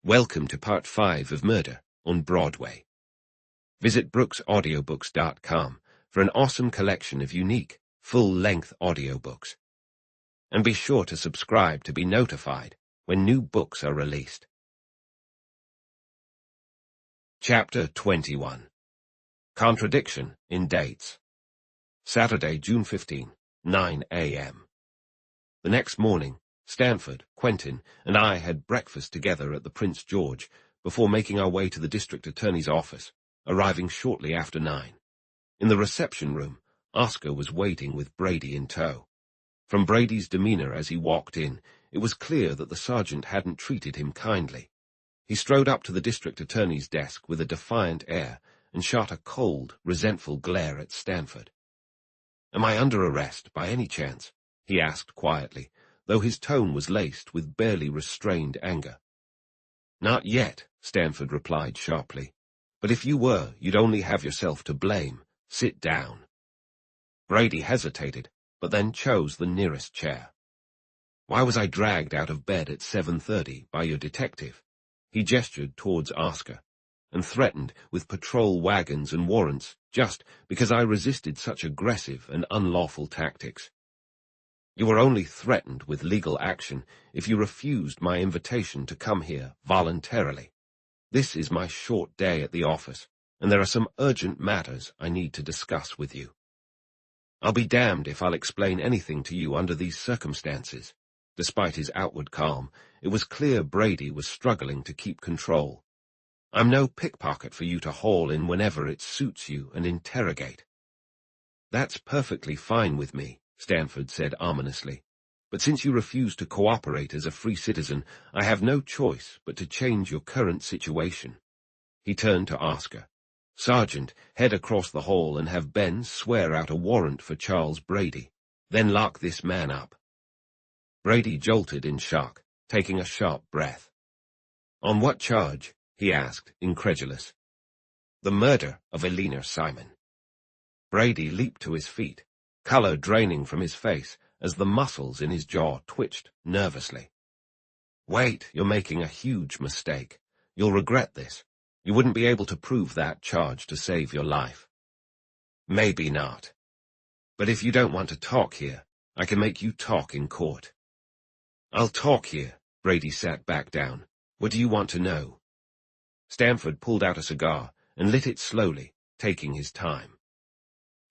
Welcome to Part 5 of Murder on Broadway. Visit brooksaudiobooks.com for an awesome collection of unique, full-length audiobooks. And be sure to subscribe to be notified when new books are released. Chapter 21. Contradiction in Dates. Saturday, June 15, 9 a.m. The next morning, Stanford, Quentin, and I had breakfast together at the Prince George before making our way to the district attorney's office, arriving shortly after 9. In the reception room, Oscar was waiting with Brady in tow. From Brady's demeanor as he walked in, it was clear that the sergeant hadn't treated him kindly. He strode up to the district attorney's desk with a defiant air and shot a cold, resentful glare at Stanford. "Am I under arrest, by any chance?" he asked quietly, though his tone was laced with barely restrained anger. "Not yet," Stanford replied sharply. "But if you were, you'd only have yourself to blame. Sit down." Brady hesitated, but then chose the nearest chair. "Why was I dragged out of bed at 7:30 by your detective?" He gestured towards Oscar, and threatened with patrol wagons and warrants just because I resisted such aggressive and unlawful tactics. "You were only threatened with legal action if you refused my invitation to come here voluntarily. This is my short day at the office, and there are some urgent matters I need to discuss with you." "I'll be damned if I'll explain anything to you under these circumstances." Despite his outward calm, it was clear Brady was struggling to keep control. "I'm no pickpocket for you to haul in whenever it suits you and interrogate." "That's perfectly fine with me," Stanford said ominously. "But since you refuse to cooperate as a free citizen, I have no choice but to change your current situation." He turned to Oscar. "Sergeant, head across the hall and have Ben swear out a warrant for Charles Brady. Then lock this man up." Brady jolted in shock, taking a sharp breath. "On what charge?" he asked, incredulous. "The murder of Eleanor Simon." Brady leaped to his feet, color draining from his face as the muscles in his jaw twitched nervously. "Wait, you're making a huge mistake. You'll regret this. You wouldn't be able to prove that charge to save your life." "Maybe not. But if you don't want to talk here, I can make you talk in court." "I'll talk here." Brady sat back down. "What do you want to know?" Stanford pulled out a cigar and lit it slowly, taking his time.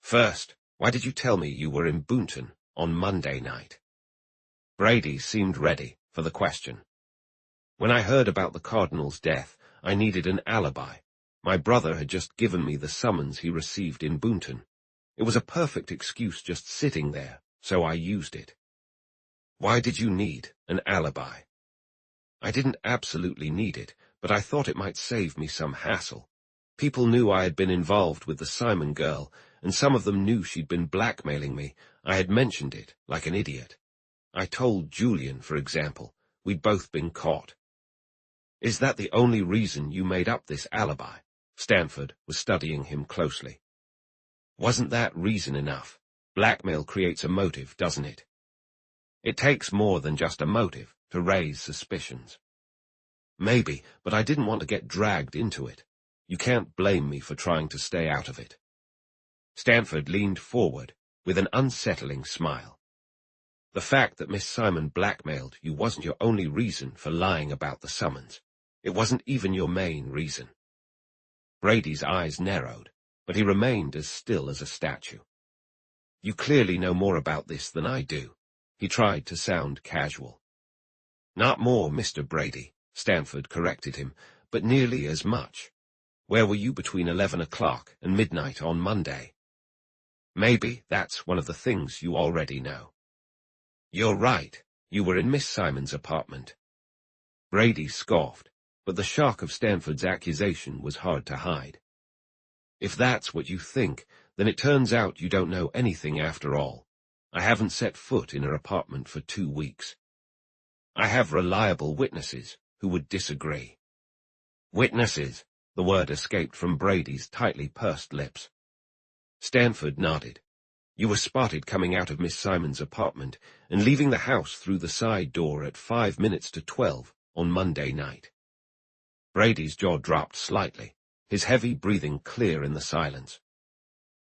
"First, why did you tell me you were in Boonton on Monday night?" Brady seemed ready for the question. "When I heard about the Cardinal's death, I needed an alibi. My brother had just given me the summons he received in Boonton. It was a perfect excuse just sitting there, so I used it." "Why did you need an alibi?" "I didn't absolutely need it, but I thought it might save me some hassle. People knew I had been involved with the Simon girl, and some of them knew she'd been blackmailing me. I had mentioned it, like an idiot. I told Julian, for example. We'd both been caught." "Is that the only reason you made up this alibi?" Stanford was studying him closely. "Wasn't that reason enough? Blackmail creates a motive, doesn't it?" "It takes more than just a motive to raise suspicions." "Maybe, but I didn't want to get dragged into it. You can't blame me for trying to stay out of it." Stanford leaned forward with an unsettling smile. "The fact that Miss Simon blackmailed you wasn't your only reason for lying about the summons. It wasn't even your main reason." Brady's eyes narrowed, but he remained as still as a statue. "You clearly know more about this than I do." He tried to sound casual. "Not more, Mr. Brady," Stanford corrected him, "but nearly as much. Where were you between 11 o'clock and midnight on Monday?" "Maybe that's one of the things you already know." "You're right. You were in Miss Simon's apartment." Brady scoffed, but the shock of Stanford's accusation was hard to hide. "If that's what you think, then it turns out you don't know anything after all. I haven't set foot in her apartment for 2 weeks. I have reliable witnesses who would disagree." "Witnesses?" The word escaped from Brady's tightly pursed lips. Stanford nodded. "You were spotted coming out of Miss Simon's apartment and leaving the house through the side door at 5 minutes to 12 on Monday night." Brady's jaw dropped slightly, his heavy breathing clear in the silence.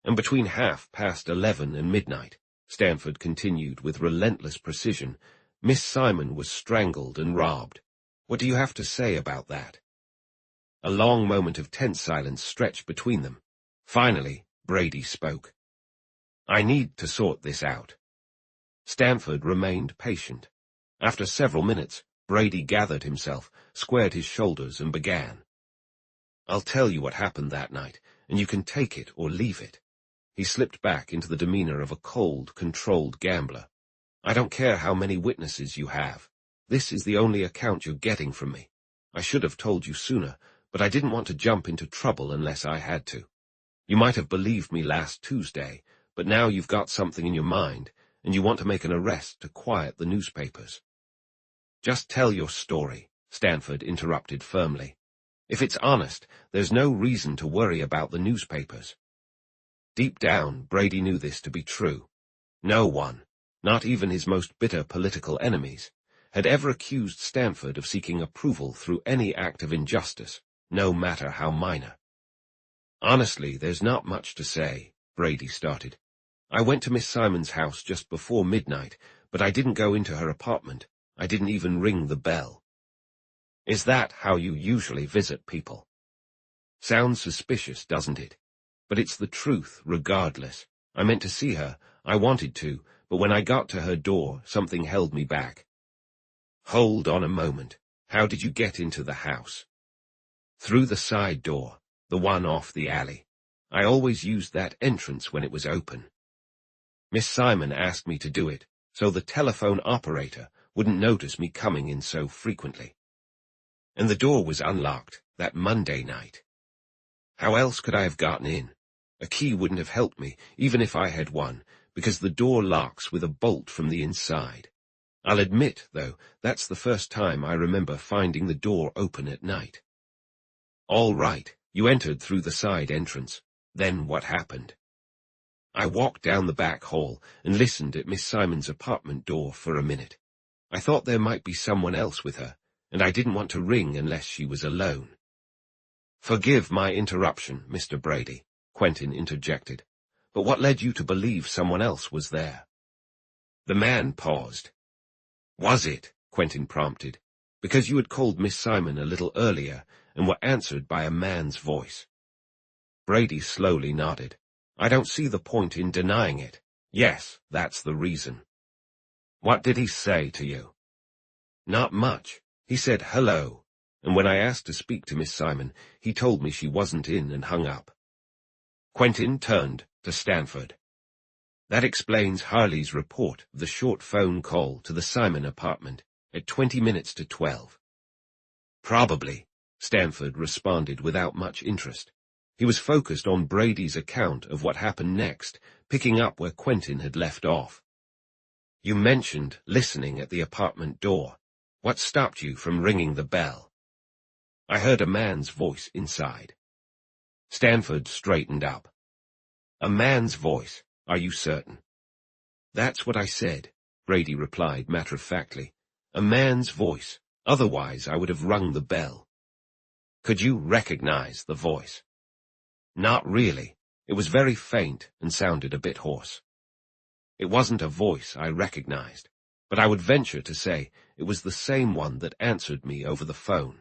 And between 11:30 and midnight, Stanford continued with relentless precision, Miss Simon was strangled and robbed. What do you have to say about that? A long moment of tense silence stretched between them. Finally, Brady spoke. I need to sort this out. Stanford remained patient. After several minutes, Brady gathered himself, squared his shoulders, and began. I'll tell you what happened that night, and you can take it or leave it. He slipped back into the demeanor of a cold, controlled gambler. I don't care how many witnesses you have. This is the only account you're getting from me. I should have told you sooner, but I didn't want to jump into trouble unless I had to. You might have believed me last Tuesday, but now you've got something in your mind, and you want to make an arrest to quiet the newspapers. Just tell your story, Stanford interrupted firmly. If it's honest, there's no reason to worry about the newspapers. Deep down, Brady knew this to be true. No one, not even his most bitter political enemies, had ever accused Stanford of seeking approval through any act of injustice, no matter how minor. Honestly, there's not much to say, Brady started. I went to Miss Simon's house just before midnight, but I didn't go into her apartment. I didn't even ring the bell. Is that how you usually visit people? Sounds suspicious, doesn't it? But it's the truth, regardless. I meant to see her. I wanted to, but when I got to her door, something held me back. Hold on a moment. How did you get into the house? Through the side door, the one off the alley. I always used that entrance when it was open. Miss Simon asked me to do it, so the telephone operator wouldn't notice me coming in so frequently. And the door was unlocked that Monday night. How else could I have gotten in? A key wouldn't have helped me, even if I had one, because the door locks with a bolt from the inside. I'll admit, though, that's the first time I remember finding the door open at night. All right, you entered through the side entrance. Then what happened? I walked down the back hall and listened at Miss Simon's apartment door for a minute. I thought there might be someone else with her, and I didn't want to ring unless she was alone. Forgive my interruption, Mr. Brady, Quentin interjected, but what led you to believe someone else was there? The man paused. Was it, Quentin prompted, because you had called Miss Simon a little earlier and were answered by a man's voice? Brady slowly nodded. I don't see the point in denying it. Yes, that's the reason. What did he say to you? Not much. He said hello, and when I asked to speak to Miss Simon, he told me she wasn't in and hung up. Quentin turned to Stanford. That explains Harley's report of the short phone call to the Simon apartment at 20 minutes to 12. Probably, Stanford responded without much interest. He was focused on Brady's account of what happened next, picking up where Quentin had left off. You mentioned listening at the apartment door. What stopped you from ringing the bell? I heard a man's voice inside. Stanford straightened up. A man's voice, are you certain? That's what I said, Brady replied matter-of-factly. A man's voice, otherwise I would have rung the bell. Could you recognize the voice? Not really. It was very faint and sounded a bit hoarse. It wasn't a voice I recognized, but I would venture to say it was the same one that answered me over the phone.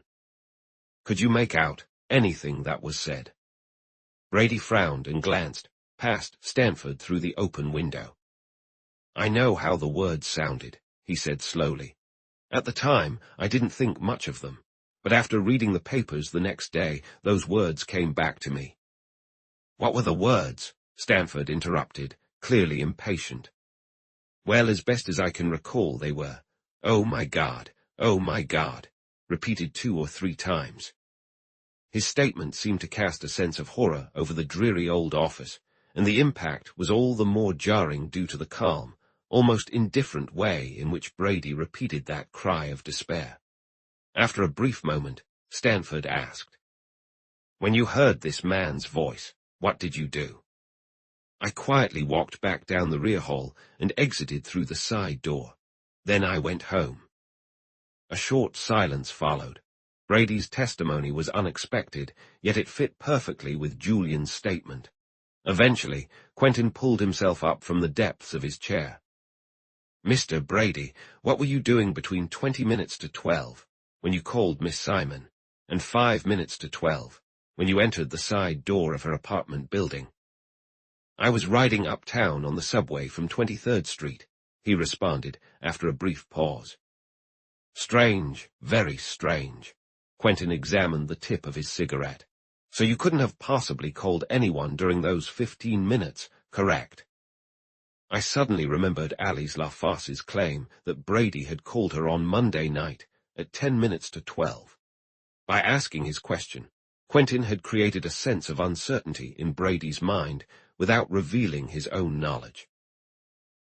Could you make out anything that was said? Brady frowned and glanced past Stanford through the open window. I know how the words sounded, he said slowly. At the time, I didn't think much of them, but after reading the papers the next day, those words came back to me. What were the words? Stanford interrupted, clearly impatient. Well, as best as I can recall, they were, oh my God, repeated 2 or 3 times. His statement seemed to cast a sense of horror over the dreary old office, and the impact was all the more jarring due to the calm, almost indifferent way in which Brady repeated that cry of despair. After a brief moment, Stanford asked, When you heard this man's voice, what did you do? I quietly walked back down the rear hall and exited through the side door. Then I went home. A short silence followed. Brady's testimony was unexpected, yet it fit perfectly with Julian's statement. Eventually, Quentin pulled himself up from the depths of his chair. "Mr. Brady, what were you doing between 20 minutes to 12, when you called Miss Simon, and 5 minutes to 12, when you entered the side door of her apartment building?" "I was riding uptown on the subway from 23rd Street, he responded after a brief pause. "Strange, very strange." Quentin examined the tip of his cigarette. "So you couldn't have possibly called anyone during those 15 minutes, correct?" I suddenly remembered Alice Lafarce's claim that Brady had called her on Monday night at 10 minutes to 12. By asking his question, Quentin had created a sense of uncertainty in Brady's mind without revealing his own knowledge.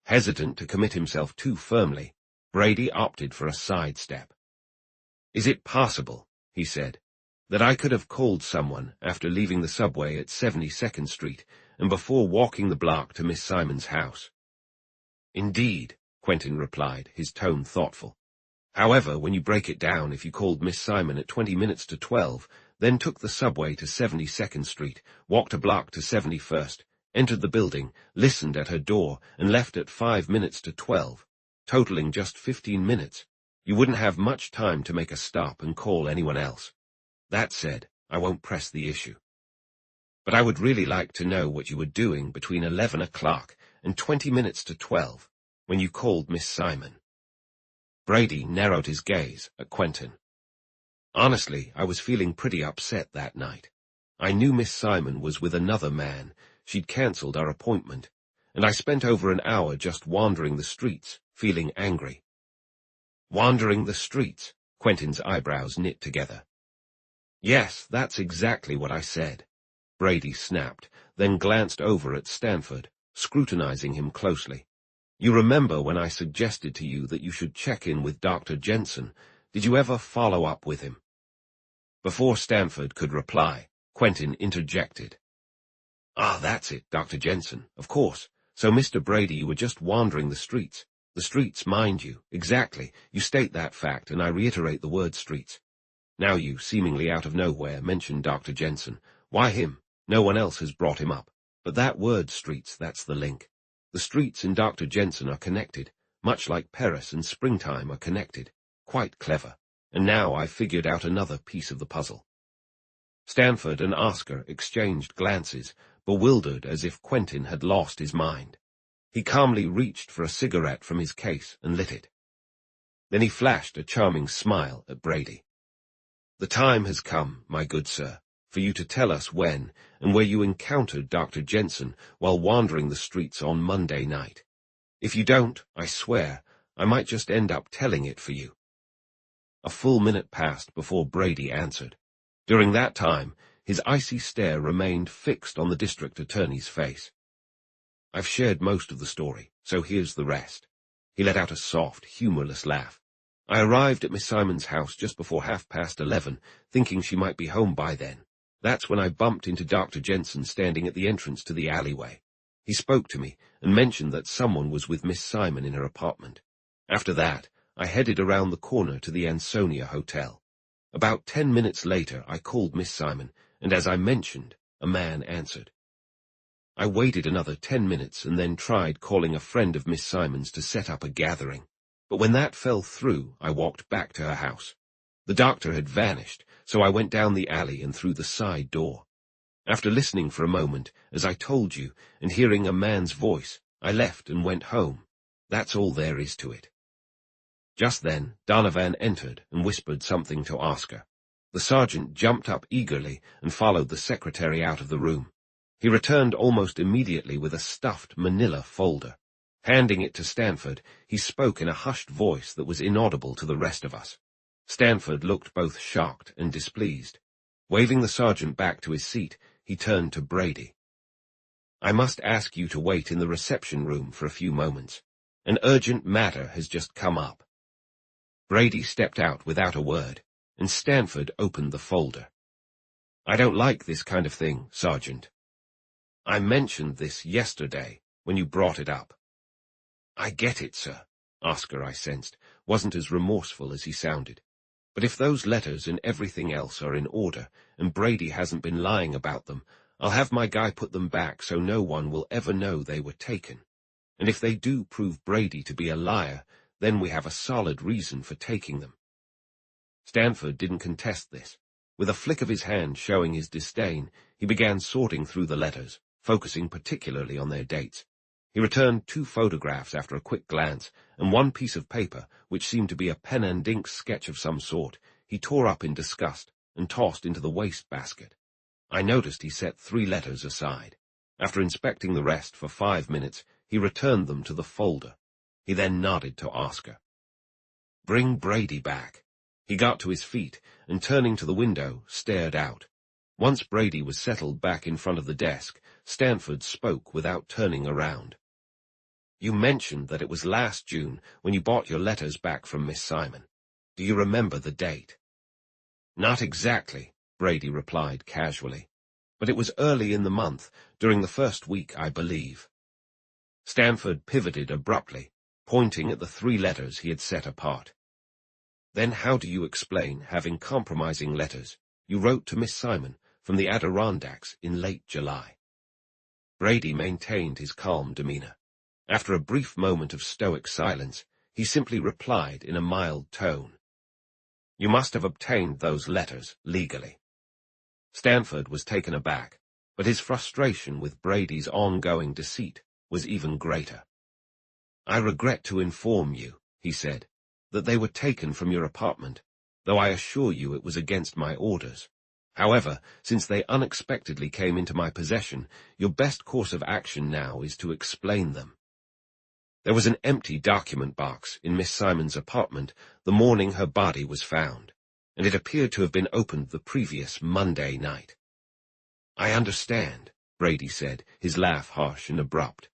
Hesitant to commit himself too firmly, Brady opted for a sidestep. "Is it possible," he said, "that I could have called someone after leaving the subway at 72nd Street and before walking the block to Miss Simon's house?" "Indeed," Quentin replied, his tone thoughtful. "However, when you break it down, if you called Miss Simon at 20 minutes to 12, then took the subway to 72nd Street, walked a block to 71st, entered the building, listened at her door, and left at 5 minutes to 12, totaling just 15 minutes, you wouldn't have much time to make a stop and call anyone else. That said, I won't press the issue. But I would really like to know what you were doing between 11 o'clock and 20 minutes to 12, when you called Miss Simon." Brady narrowed his gaze at Quentin. "Honestly, I was feeling pretty upset that night. I knew Miss Simon was with another man. She'd cancelled our appointment, and I spent over an hour just wandering the streets, feeling angry." "Wandering the streets?" Quentin's eyebrows knit together. "Yes, that's exactly what I said," Brady snapped, then glanced over at Stanford, scrutinizing him closely. "You remember when I suggested to you that you should check in with Dr. Jensen? Did you ever follow up with him?" Before Stanford could reply, Quentin interjected. "Ah, that's it, Dr. Jensen, of course. So, Mr. Brady, you were just wandering the streets. The streets, mind you, exactly. You state that fact, and I reiterate the word streets. Now you, seemingly out of nowhere, mention Dr. Jensen. Why him? No one else has brought him up. But that word streets, that's the link. The streets in Dr. Jensen are connected, much like Paris and Springtime are connected. Quite clever. And now I've figured out another piece of the puzzle." Stanford and Oscar exchanged glances, bewildered as if Quentin had lost his mind. He calmly reached for a cigarette from his case and lit it. Then he flashed a charming smile at Brady. "The time has come, my good sir, for you to tell us when and where you encountered Dr. Jensen while wandering the streets on Monday night. If you don't, I swear, I might just end up telling it for you." A full minute passed before Brady answered. During that time, his icy stare remained fixed on the district attorney's face. "I've shared most of the story, so here's the rest." He let out a soft, humorless laugh. "I arrived at Miss Simon's house just before 11:30, thinking she might be home by then. That's when I bumped into Dr. Jensen standing at the entrance to the alleyway. He spoke to me and mentioned that someone was with Miss Simon in her apartment. After that, I headed around the corner to the Ansonia Hotel. About 10 minutes later, I called Miss Simon, and as I mentioned, a man answered. I waited another 10 minutes and then tried calling a friend of Miss Simon's to set up a gathering. But when that fell through, I walked back to her house. The doctor had vanished, so I went down the alley and through the side door. After listening for a moment, as I told you, and hearing a man's voice, I left and went home. That's all there is to it." Just then, Donovan entered and whispered something to Oscar. The sergeant jumped up eagerly and followed the secretary out of the room. He returned almost immediately with a stuffed manila folder. Handing it to Stanford, he spoke in a hushed voice that was inaudible to the rest of us. Stanford looked both shocked and displeased. Waving the sergeant back to his seat, he turned to Brady. "I must ask you to wait in the reception room for a few moments. An urgent matter has just come up." Brady stepped out without a word, and Stanford opened the folder. "I don't like this kind of thing, Sergeant. I mentioned this yesterday when you brought it up." "I get it, sir." Oscar, I sensed, wasn't as remorseful as he sounded. But if those letters and everything else are in order, and Brady hasn't been lying about them, I'll have my guy put them back so no one will ever know they were taken. And if they do prove Brady to be a liar, then we have a solid reason for taking them." Stanford didn't contest this. With a flick of his hand showing his disdain, he began sorting through the letters, focusing particularly on their dates. He returned 2 photographs after a quick glance, and one piece of paper, which seemed to be a pen and ink sketch of some sort, he tore up in disgust and tossed into the waste-basket. I noticed he set 3 letters aside. After inspecting the rest for 5 minutes, he returned them to the folder. He then nodded to Oscar. "Bring Brady back." He got to his feet and, turning to the window, stared out. Once Brady was settled back in front of the desk, Stanford spoke without turning around. "You mentioned that it was last June when you bought your letters back from Miss Simon. Do you remember the date?" "Not exactly," Brady replied casually, "but it was early in the month, during the first week, I believe." Stanford pivoted abruptly, pointing at the 3 letters he had set apart. "Then how do you explain having compromising letters you wrote to Miss Simon from the Adirondacks in late July?" Brady maintained his calm demeanor. After a brief moment of stoic silence, he simply replied in a mild tone, "You must have obtained those letters legally." Stanford was taken aback, but his frustration with Brady's ongoing deceit was even greater. "I regret to inform you," he said, "that they were taken from your apartment, though I assure you it was against my orders. However, since they unexpectedly came into my possession, your best course of action now is to explain them." There was an empty document box in Miss Simon's apartment the morning her body was found, and it appeared to have been opened the previous Monday night. "I understand," Brady said, his laugh harsh and abrupt.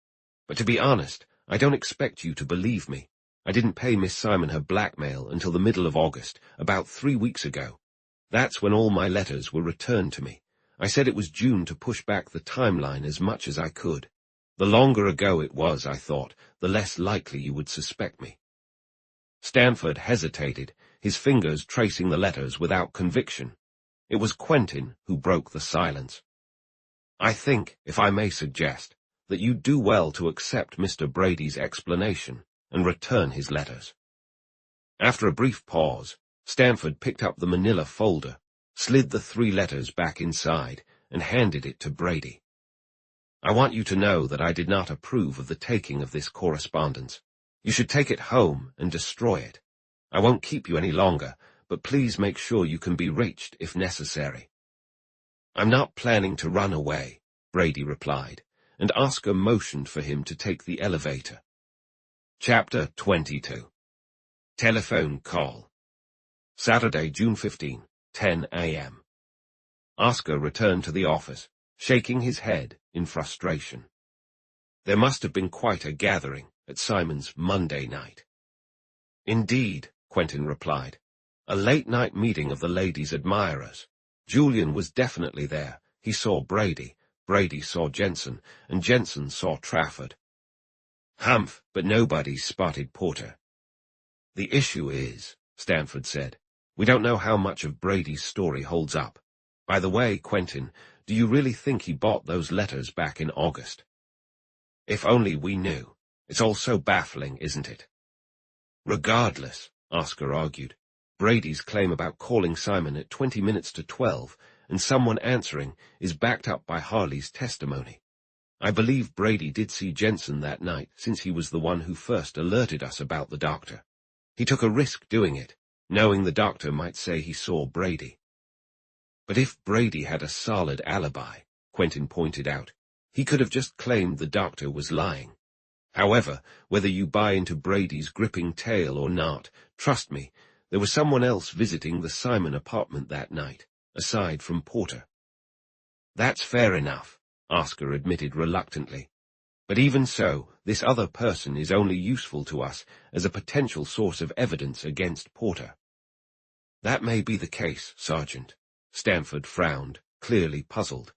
"But to be honest, I don't expect you to believe me. I didn't pay Miss Simon her blackmail until the middle of August, about 3 weeks ago. That's when all my letters were returned to me. I said it was June to push back the timeline as much as I could. The longer ago it was, I thought, the less likely you would suspect me." Stanford hesitated, his fingers tracing the letters without conviction. It was Quentin who broke the silence. "I think, if I may suggest, that you do well to accept Mr. Brady's explanation and return his letters." After a brief pause, Stanford picked up the manila folder, slid the 3 letters back inside, and handed it to Brady. "I want you to know that I did not approve of the taking of this correspondence. You should take it home and destroy it. I won't keep you any longer, but please make sure you can be reached if necessary." "I'm not planning to run away," Brady replied, and Oscar motioned for him to take the elevator. Chapter 22. Telephone Call. Saturday, June 15, 10 a.m. Oscar returned to the office, shaking his head in frustration. There must have been quite a gathering at Simon's Monday night. "Indeed," Quentin replied. "A late-night meeting of the ladies' admirers. Julian was definitely there. He saw Brady. Brady saw Jensen, and Jensen saw Trafford. Humph, but nobody spotted Porter." "The issue is," Stanford said, "we don't know how much of Brady's story holds up. By the way, Quentin, do you really think he bought those letters back in August?" "If only we knew. It's all so baffling, isn't it?" "Regardless," Oscar argued, "Brady's claim about calling Simon at 20 minutes to 12 and someone answering is backed up by Harley's testimony. I believe Brady did see Jensen that night, since he was the one who first alerted us about the doctor. He took a risk doing it, knowing the doctor might say he saw Brady." "But if Brady had a solid alibi," Quentin pointed out, "he could have just claimed the doctor was lying. However, whether you buy into Brady's gripping tale or not, trust me, there was someone else visiting the Simon apartment that night, aside from Porter." "That's fair enough," Oscar admitted reluctantly. "But even so, this other person is only useful to us as a potential source of evidence against Porter." "That may be the case, Sergeant." Stanford frowned, clearly puzzled.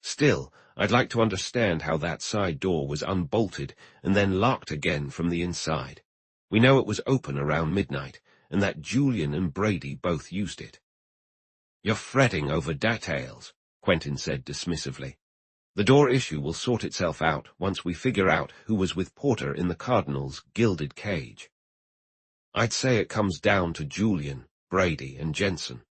"Still, I'd like to understand how that side door was unbolted and then locked again from the inside. We know it was open around midnight, and that Julian and Brady both used it. "You're fretting over details," Quentin said dismissively. "The door issue will sort itself out once we figure out who was with Porter in the Cardinal's gilded cage. I'd say it comes down to Julian, Brady, and Jensen.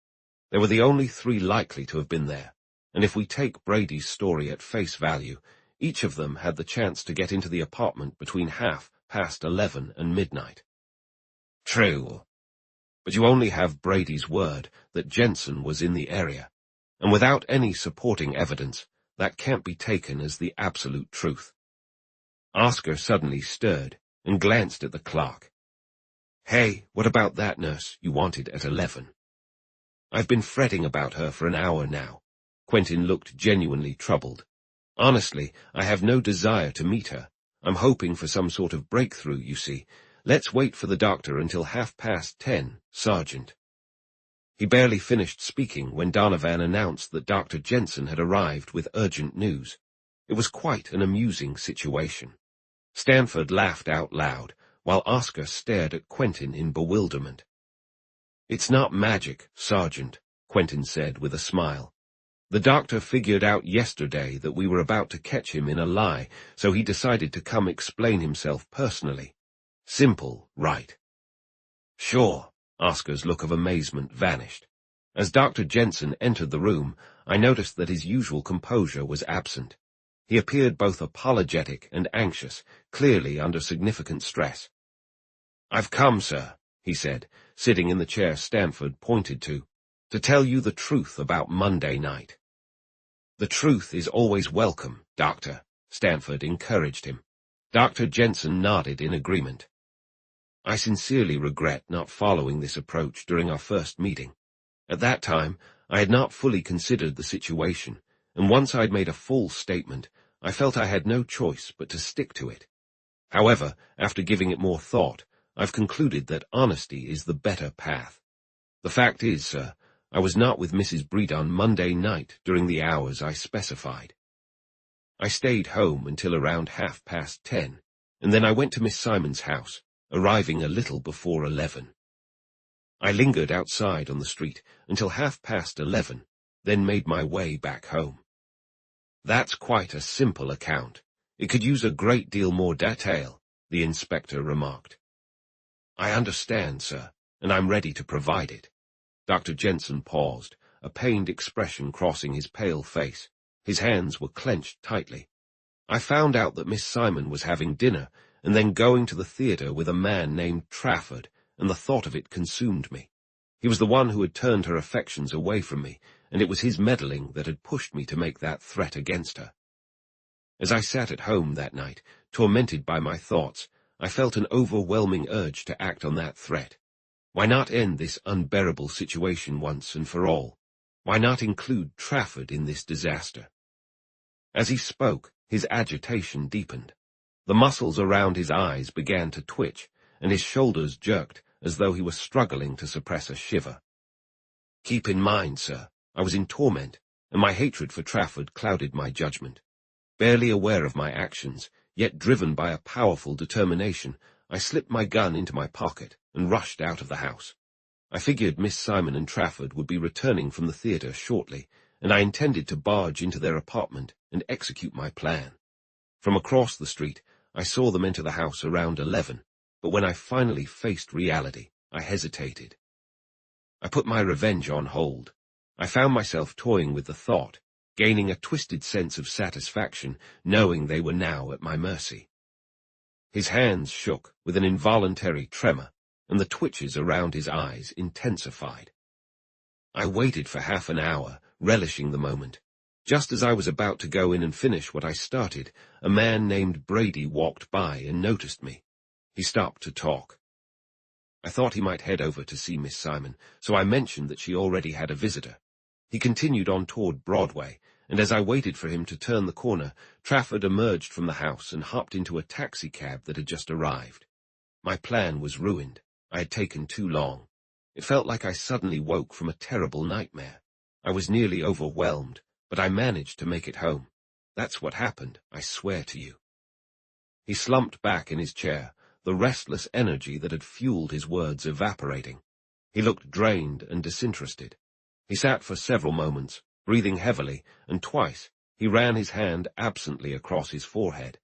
They were the only three likely to have been there, and if we take Brady's story at face value, each of them had the chance to get into the apartment between 11:30 and midnight." "True. But you only have Brady's word that Jensen was in the area, and without any supporting evidence, that can't be taken as the absolute truth." Oscar suddenly stirred and glanced at the clock. "Hey, what about that nurse you wanted at 11? "I've been fretting about her for an hour now." Quentin looked genuinely troubled. "Honestly, I have no desire to meet her. I'm hoping for some sort of breakthrough, you see. Let's wait for the doctor until 10:30, Sergeant." He barely finished speaking when Donovan announced that Dr. Jensen had arrived with urgent news. It was quite an amusing situation. Stanford laughed out loud, while Oscar stared at Quentin in bewilderment. "It's not magic, Sergeant," Quentin said with a smile. "The doctor figured out yesterday that we were about to catch him in a lie, so he decided to come explain himself personally. Simple, right?" "Sure." Oscar's look of amazement vanished. As Dr. Jensen entered the room, I noticed that his usual composure was absent. He appeared both apologetic and anxious, clearly under significant stress. "I've come, sir," he said, sitting in the chair Stanford pointed to tell you the truth about Monday night." "The truth is always welcome, Doctor," Stanford encouraged him. Dr. Jensen nodded in agreement. "I sincerely regret not following this approach during our first meeting. At that time, I had not fully considered the situation, and once I'd made a full statement, I felt I had no choice but to stick to it. However, after giving it more thought, I've concluded that honesty is the better path. The fact is, sir, I was not with Mrs. Breed Monday night during the hours I specified. I stayed home until around 10:30, and then I went to Miss Simon's house, arriving a little before 11. I lingered outside on the street until 11:30, then made my way back home." "That's quite a simple account. It could use a great deal more detail," the inspector remarked. "I understand, sir, and I'm ready to provide it." Dr. Jensen paused, a pained expression crossing his pale face. His hands were clenched tightly. "I found out that Miss Simon was having dinner and then going to the theater with a man named Trafford, and the thought of it consumed me. He was the one who had turned her affections away from me, and it was his meddling that had pushed me to make that threat against her. As I sat at home that night, tormented by my thoughts, I felt an overwhelming urge to act on that threat. Why not end this unbearable situation once and for all? Why not include Trafford in this disaster?" As he spoke, his agitation deepened. The muscles around his eyes began to twitch, and his shoulders jerked as though he was struggling to suppress a shiver. "Keep in mind, sir, I was in torment, and my hatred for Trafford clouded my judgment. Barely aware of my actions, yet driven by a powerful determination, I slipped my gun into my pocket and rushed out of the house. I figured Miss Simon and Trafford would be returning from the theater shortly, and I intended to barge into their apartment and execute my plan. From across the street, I saw them enter the house around 11, but when I finally faced reality, I hesitated. I put my revenge on hold. I found myself toying with the thought, gaining a twisted sense of satisfaction, knowing they were now at my mercy." His hands shook with an involuntary tremor, and the twitches around his eyes intensified. "I waited for half an hour, relishing the moment. Just as I was about to go in and finish what I started, a man named Brady walked by and noticed me. He stopped to talk. I thought he might head over to see Miss Simon, so I mentioned that she already had a visitor. He continued on toward Broadway, and as I waited for him to turn the corner, Trafford emerged from the house and hopped into a taxicab that had just arrived. My plan was ruined. I had taken too long. It felt like I suddenly woke from a terrible nightmare. I was nearly overwhelmed, but I managed to make it home. That's what happened, I swear to you." He slumped back in his chair, the restless energy that had fueled his words evaporating. He looked drained and disinterested. He sat for several moments, breathing heavily, and twice he ran his hand absently across his forehead.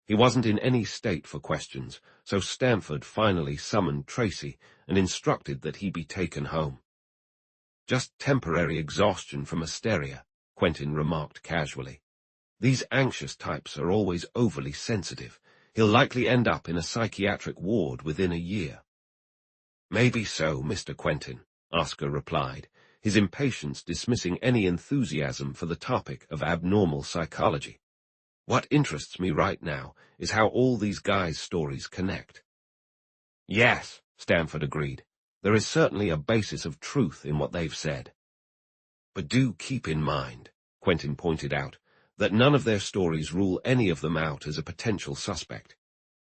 He wasn't in any state for questions, so Stanford finally summoned Tracy and instructed that he be taken home. "Just temporary exhaustion from hysteria," Quentin remarked casually. "These anxious types are always overly sensitive. He'll likely end up in a psychiatric ward within a year." "Maybe so, Mr. Quentin," Oscar replied, his impatience dismissing any enthusiasm for the topic of abnormal psychology. "What interests me right now is how all these guys' stories connect." "Yes," Stanford agreed. "There is certainly a basis of truth in what they've said." "But do keep in mind," Quentin pointed out, "that none of their stories rule any of them out as a potential suspect.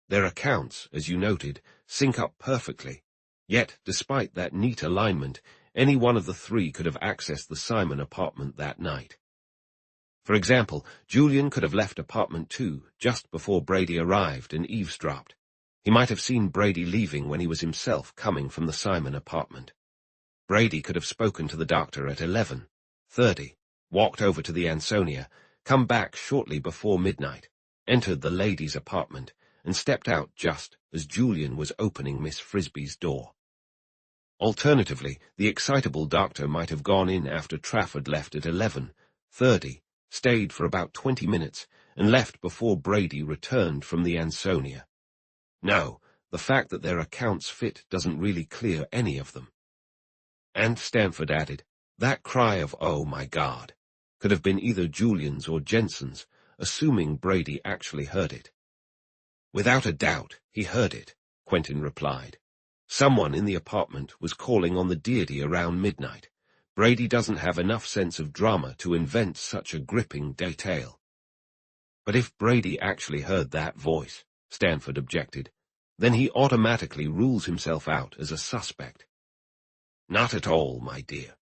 Their accounts, as you noted, sync up perfectly. Yet, despite that neat alignment, any one of the three could have accessed the Simon apartment that night. For example, Julian could have left apartment 2 just before Brady arrived and eavesdropped. He might have seen Brady leaving when he was himself coming from the Simon apartment. Brady could have spoken to the doctor at 11:30, walked over to the Ansonia, come back shortly before midnight, entered the ladies' apartment, and stepped out just as Julian was opening Miss Frisbee's door. Alternatively, the excitable doctor might have gone in after Trafford left at 11:30, stayed for about 20 minutes, and left before Brady returned from the Ansonia. No, the fact that their accounts fit doesn't really clear any of them. And Stanford added, that cry of "Oh my God" could have been either Julian's or Jensen's, assuming Brady actually heard it. "Without a doubt, he heard it," Quentin replied. "Someone in the apartment was calling on the deity around midnight. Brady doesn't have enough sense of drama to invent such a gripping detail." "But if Brady actually heard that voice," Stanford objected, "then he automatically rules himself out as a suspect." "Not at all, my dear.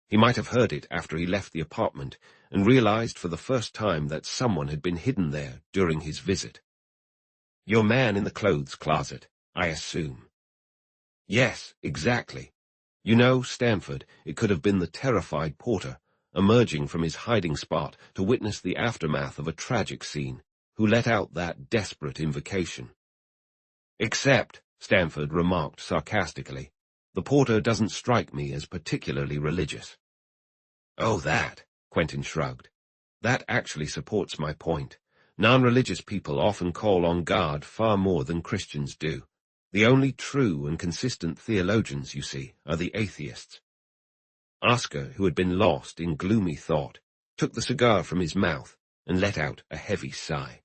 He might have heard it after he left the apartment and realized for the first time that someone had been hidden there during his visit." "Your man in the clothes closet, I assume." "Yes, exactly. You know, Stanford, it could have been the terrified porter, emerging from his hiding spot to witness the aftermath of a tragic scene, who let out that desperate invocation." "Except," Stanford remarked sarcastically, "the porter doesn't strike me as particularly religious." "Oh, that," Quentin shrugged. "That actually supports my point. Non-religious people often call on God far more than Christians do. The only true and consistent theologians, you see, are the atheists." Oscar, who had been lost in gloomy thought, took the cigar from his mouth and let out a heavy sigh.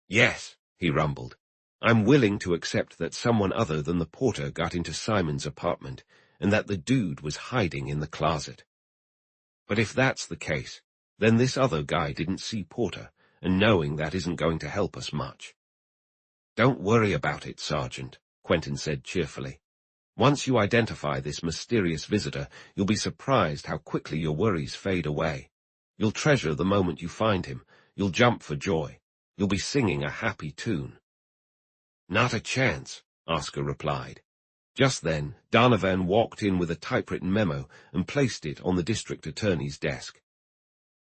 "Yes," he rumbled, "I'm willing to accept that someone other than the porter got into Simon's apartment and that the dude was hiding in the closet. But if that's the case, then this other guy didn't see Porter, and knowing that isn't going to help us much." "Don't worry about it, Sergeant," Quentin said cheerfully. "Once you identify this mysterious visitor, you'll be surprised how quickly your worries fade away. You'll treasure the moment you find him. You'll jump for joy. You'll be singing a happy tune." "Not a chance," Oscar replied. Just then, Donovan walked in with a typewritten memo and placed it on the district attorney's desk.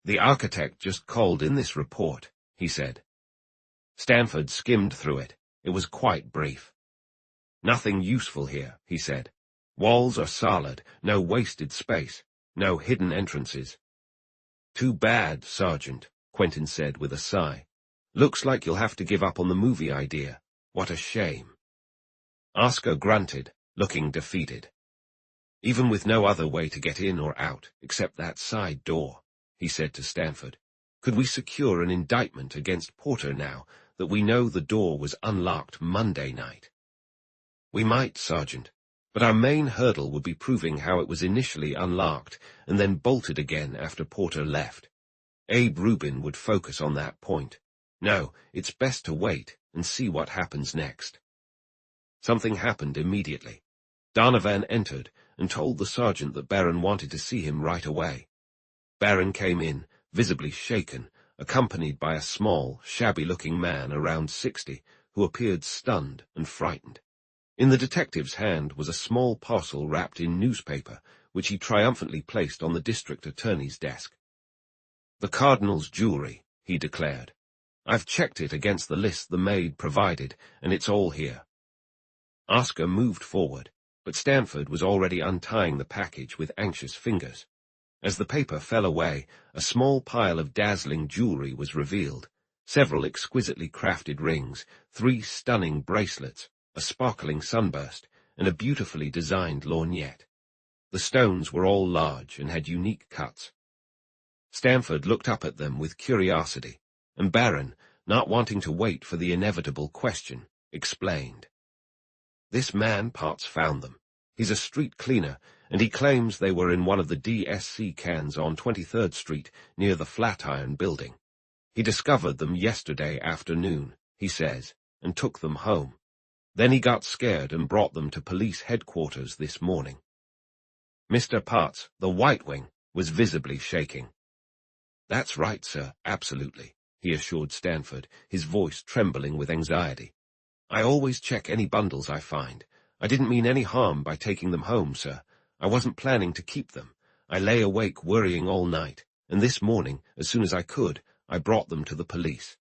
"The architect just called in this report," he said. Stanford skimmed through it. It was quite brief. "Nothing useful here," he said. "Walls are solid, no wasted space, no hidden entrances." "Too bad, Sergeant," Quentin said with a sigh. "Looks like you'll have to give up on the movie idea. What a shame." Oscar grunted, looking defeated. "Even with no other way to get in or out, except that side door," he said to Stanford, "could we secure an indictment against Porter now that we know the door was unlocked Monday night?" "We might, Sergeant, but our main hurdle would be proving how it was initially unlocked and then bolted again after Porter left. Abe Rubin would focus on that point. No, it's best to wait and see what happens next." Something happened immediately. Donovan entered and told the sergeant that Barron wanted to see him right away. Barron came in, visibly shaken, accompanied by a small, shabby-looking man around 60 who appeared stunned and frightened. In the detective's hand was a small parcel wrapped in newspaper, which he triumphantly placed on the district attorney's desk. "The Cardinal's jewelry," he declared. "I've checked it against the list the maid provided, and it's all here." Oscar moved forward, but Stanford was already untying the package with anxious fingers. As the paper fell away, a small pile of dazzling jewelry was revealed: several exquisitely crafted rings, 3 stunning bracelets, a sparkling sunburst, and a beautifully designed lorgnette. The stones were all large and had unique cuts. Stanford looked up at them with curiosity, and Barron, not wanting to wait for the inevitable question, explained. "This man Potts found them. He's a street cleaner, and he claims they were in one of the DSC cans on 23rd Street near the Flatiron Building. He discovered them yesterday afternoon, he says, and took them home. Then he got scared and brought them to police headquarters this morning." Mr. Potts, the White Wing, was visibly shaking. "That's right, sir, absolutely," he assured Stanford, his voice trembling with anxiety. "I always check any bundles I find. I didn't mean any harm by taking them home, sir. I wasn't planning to keep them. I lay awake worrying all night, and this morning, as soon as I could, I brought them to the police."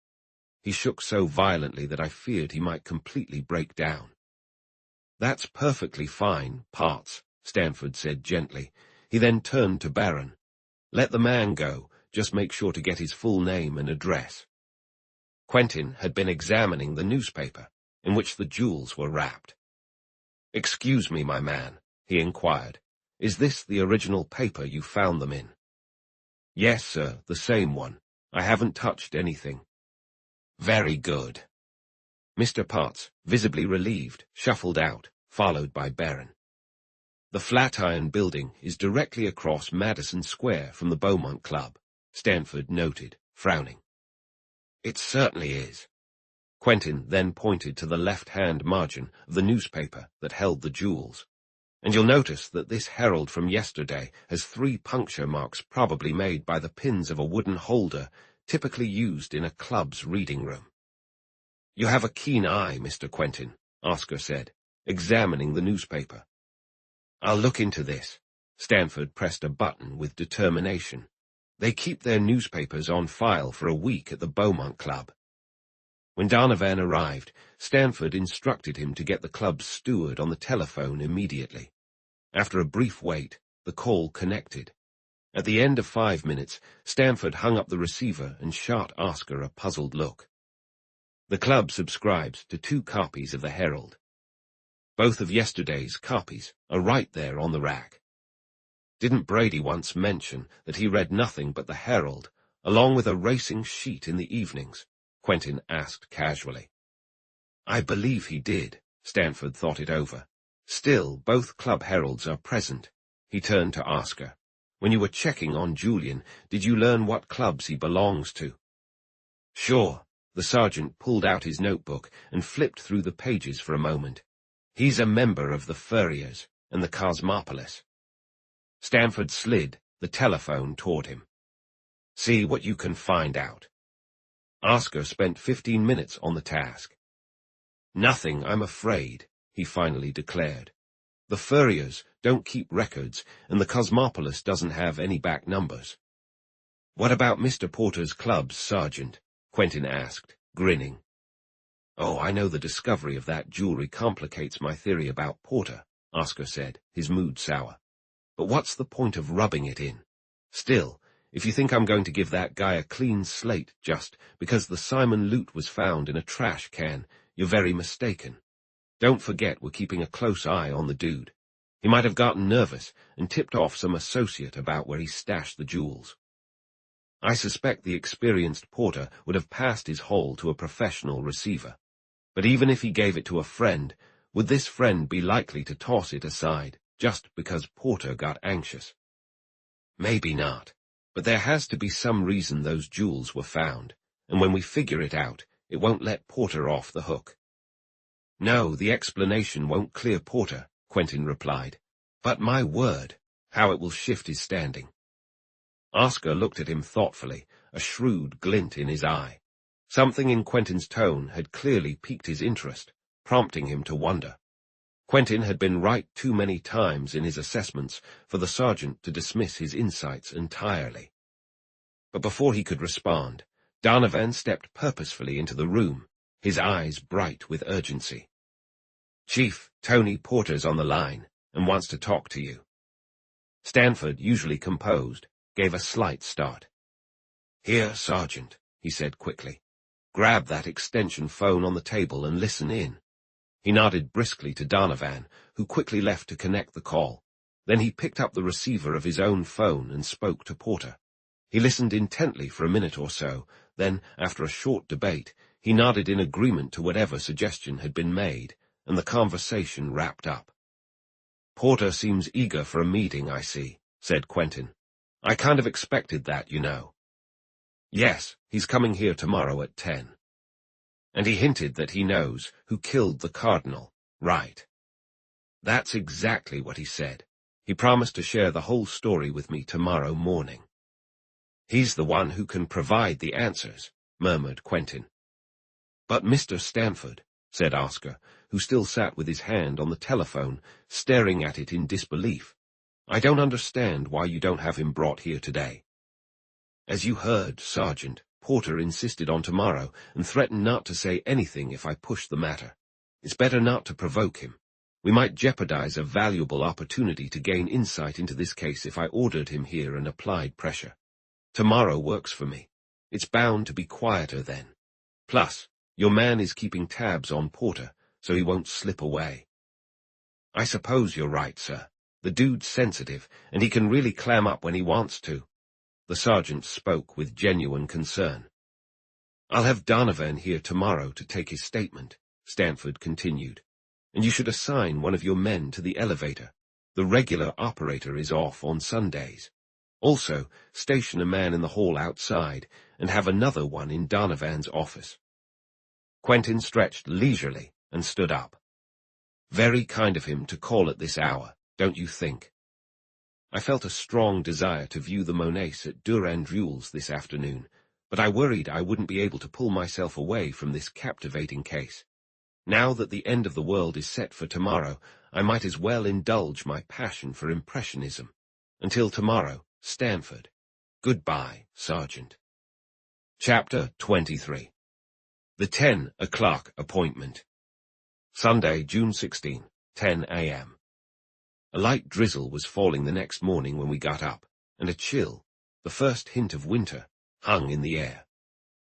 He shook so violently that I feared he might completely break down. "That's perfectly fine, Potts," Stanford said gently. He then turned to Barron. "Let the man go. Just make sure to get his full name and address." Quentin had been examining the newspaper, in which the jewels were wrapped. "Excuse me, my man," he inquired. "Is this the original paper you found them in?" "Yes, sir, the same one. I haven't touched anything." "Very good." Mr. Potts, visibly relieved, shuffled out, followed by Barron. "The Flatiron Building is directly across Madison Square from the Beaumont Club," Stanford noted, frowning. "It certainly is." Quentin then pointed to the left-hand margin of the newspaper that held the jewels. "And you'll notice that this herald from yesterday has 3 puncture marks probably made by the pins of a wooden holder typically used in a club's reading room." "You have a keen eye, Mr. Quentin," Oscar said, examining the newspaper. "I'll look into this." Stanford pressed a button with determination. "They keep their newspapers on file for a week at the Beaumont Club." When Donovan arrived, Stanford instructed him to get the club's steward on the telephone immediately. After a brief wait, the call connected. At the end of 5 minutes, Stanford hung up the receiver and shot Oscar a puzzled look. The club subscribes to 2 copies of the Herald. Both of yesterday's copies are right there on the rack. Didn't Brady once mention that he read nothing but the Herald, along with a racing sheet in the evenings? Quentin asked casually. I believe he did. Stanford thought it over. Still, both club heralds are present. He turned to Oscar. When you were checking on Julian, did you learn what clubs he belongs to? Sure. The sergeant pulled out his notebook and flipped through the pages for a moment. He's a member of the Furriers and the Cosmopolis. Stanford slid the telephone toward him. See what you can find out. Oscar spent 15 minutes on the task. Nothing, I'm afraid, he finally declared. The Furriers don't keep records, and the Cosmopolis doesn't have any back numbers. What about Mr. Porter's clubs, Sergeant? Quentin asked, grinning. Oh, I know the discovery of that jewelry complicates my theory about Porter, Oscar said, his mood sour. But what's the point of rubbing it in? Still, if you think I'm going to give that guy a clean slate just because the Simon loot was found in a trash can, you're very mistaken. Don't forget we're keeping a close eye on the dude. He might have gotten nervous and tipped off some associate about where he stashed the jewels. I suspect the experienced Porter would have passed his haul to a professional receiver. But even if he gave it to a friend, would this friend be likely to toss it aside just because Porter got anxious? Maybe not, but there has to be some reason those jewels were found, and when we figure it out, it won't let Porter off the hook. No, the explanation won't clear Porter, Quentin replied. But my word, how it will shift his standing. Oscar looked at him thoughtfully, a shrewd glint in his eye. Something in Quentin's tone had clearly piqued his interest, prompting him to wonder. Quentin had been right too many times in his assessments for the sergeant to dismiss his insights entirely. But before he could respond, Donovan stepped purposefully into the room, his eyes bright with urgency. "Chief, Tony Porter's on the line and wants to talk to you." Stanford, usually composed, gave a slight start. "Here, Sergeant," he said quickly. "Grab that extension phone on the table and listen in." He nodded briskly to Donovan, who quickly left to connect the call. Then he picked up the receiver of his own phone and spoke to Porter. He listened intently for a minute or so, then, after a short debate, he nodded in agreement to whatever suggestion had been made, and the conversation wrapped up. "Porter seems eager for a meeting, I see," said Quentin. "I kind of expected that, you know." "Yes, he's coming here tomorrow at 10. And he hinted that he knows who killed the Cardinal, right?" "That's exactly what he said. He promised to share the whole story with me tomorrow morning." "He's the one who can provide the answers," murmured Quentin. "But Mr. Stanford," said Oscar, who still sat with his hand on the telephone, staring at it in disbelief, "I don't understand why you don't have him brought here today." "As you heard, Sergeant, Porter insisted on tomorrow and threatened not to say anything if I push the matter. It's better not to provoke him. We might jeopardize a valuable opportunity to gain insight into this case if I ordered him here and applied pressure. Tomorrow works for me. It's bound to be quieter then. Plus, your man is keeping tabs on Porter, so he won't slip away." "I suppose you're right, sir. The dude's sensitive, and he can really clam up when he wants to." The sergeant spoke with genuine concern. "I'll have Donovan here tomorrow to take his statement," Stanford continued. "And you should assign one of your men to the elevator. The regular operator is off on Sundays. Also, station a man in the hall outside and have another one in Donovan's office." Quentin stretched leisurely and stood up. "Very kind of him to call at this hour, don't you think?" I felt a strong desire to view the Monets at Durand-Ruel's this afternoon, but I worried I wouldn't be able to pull myself away from this captivating case. Now that the end of the world is set for tomorrow, I might as well indulge my passion for impressionism. Until tomorrow, Stanford. Goodbye, Sergeant. Chapter 23. The 10 o'clock appointment. Sunday, June 16, 10 a.m. A light drizzle was falling the next morning when we got up, and a chill, the first hint of winter, hung in the air.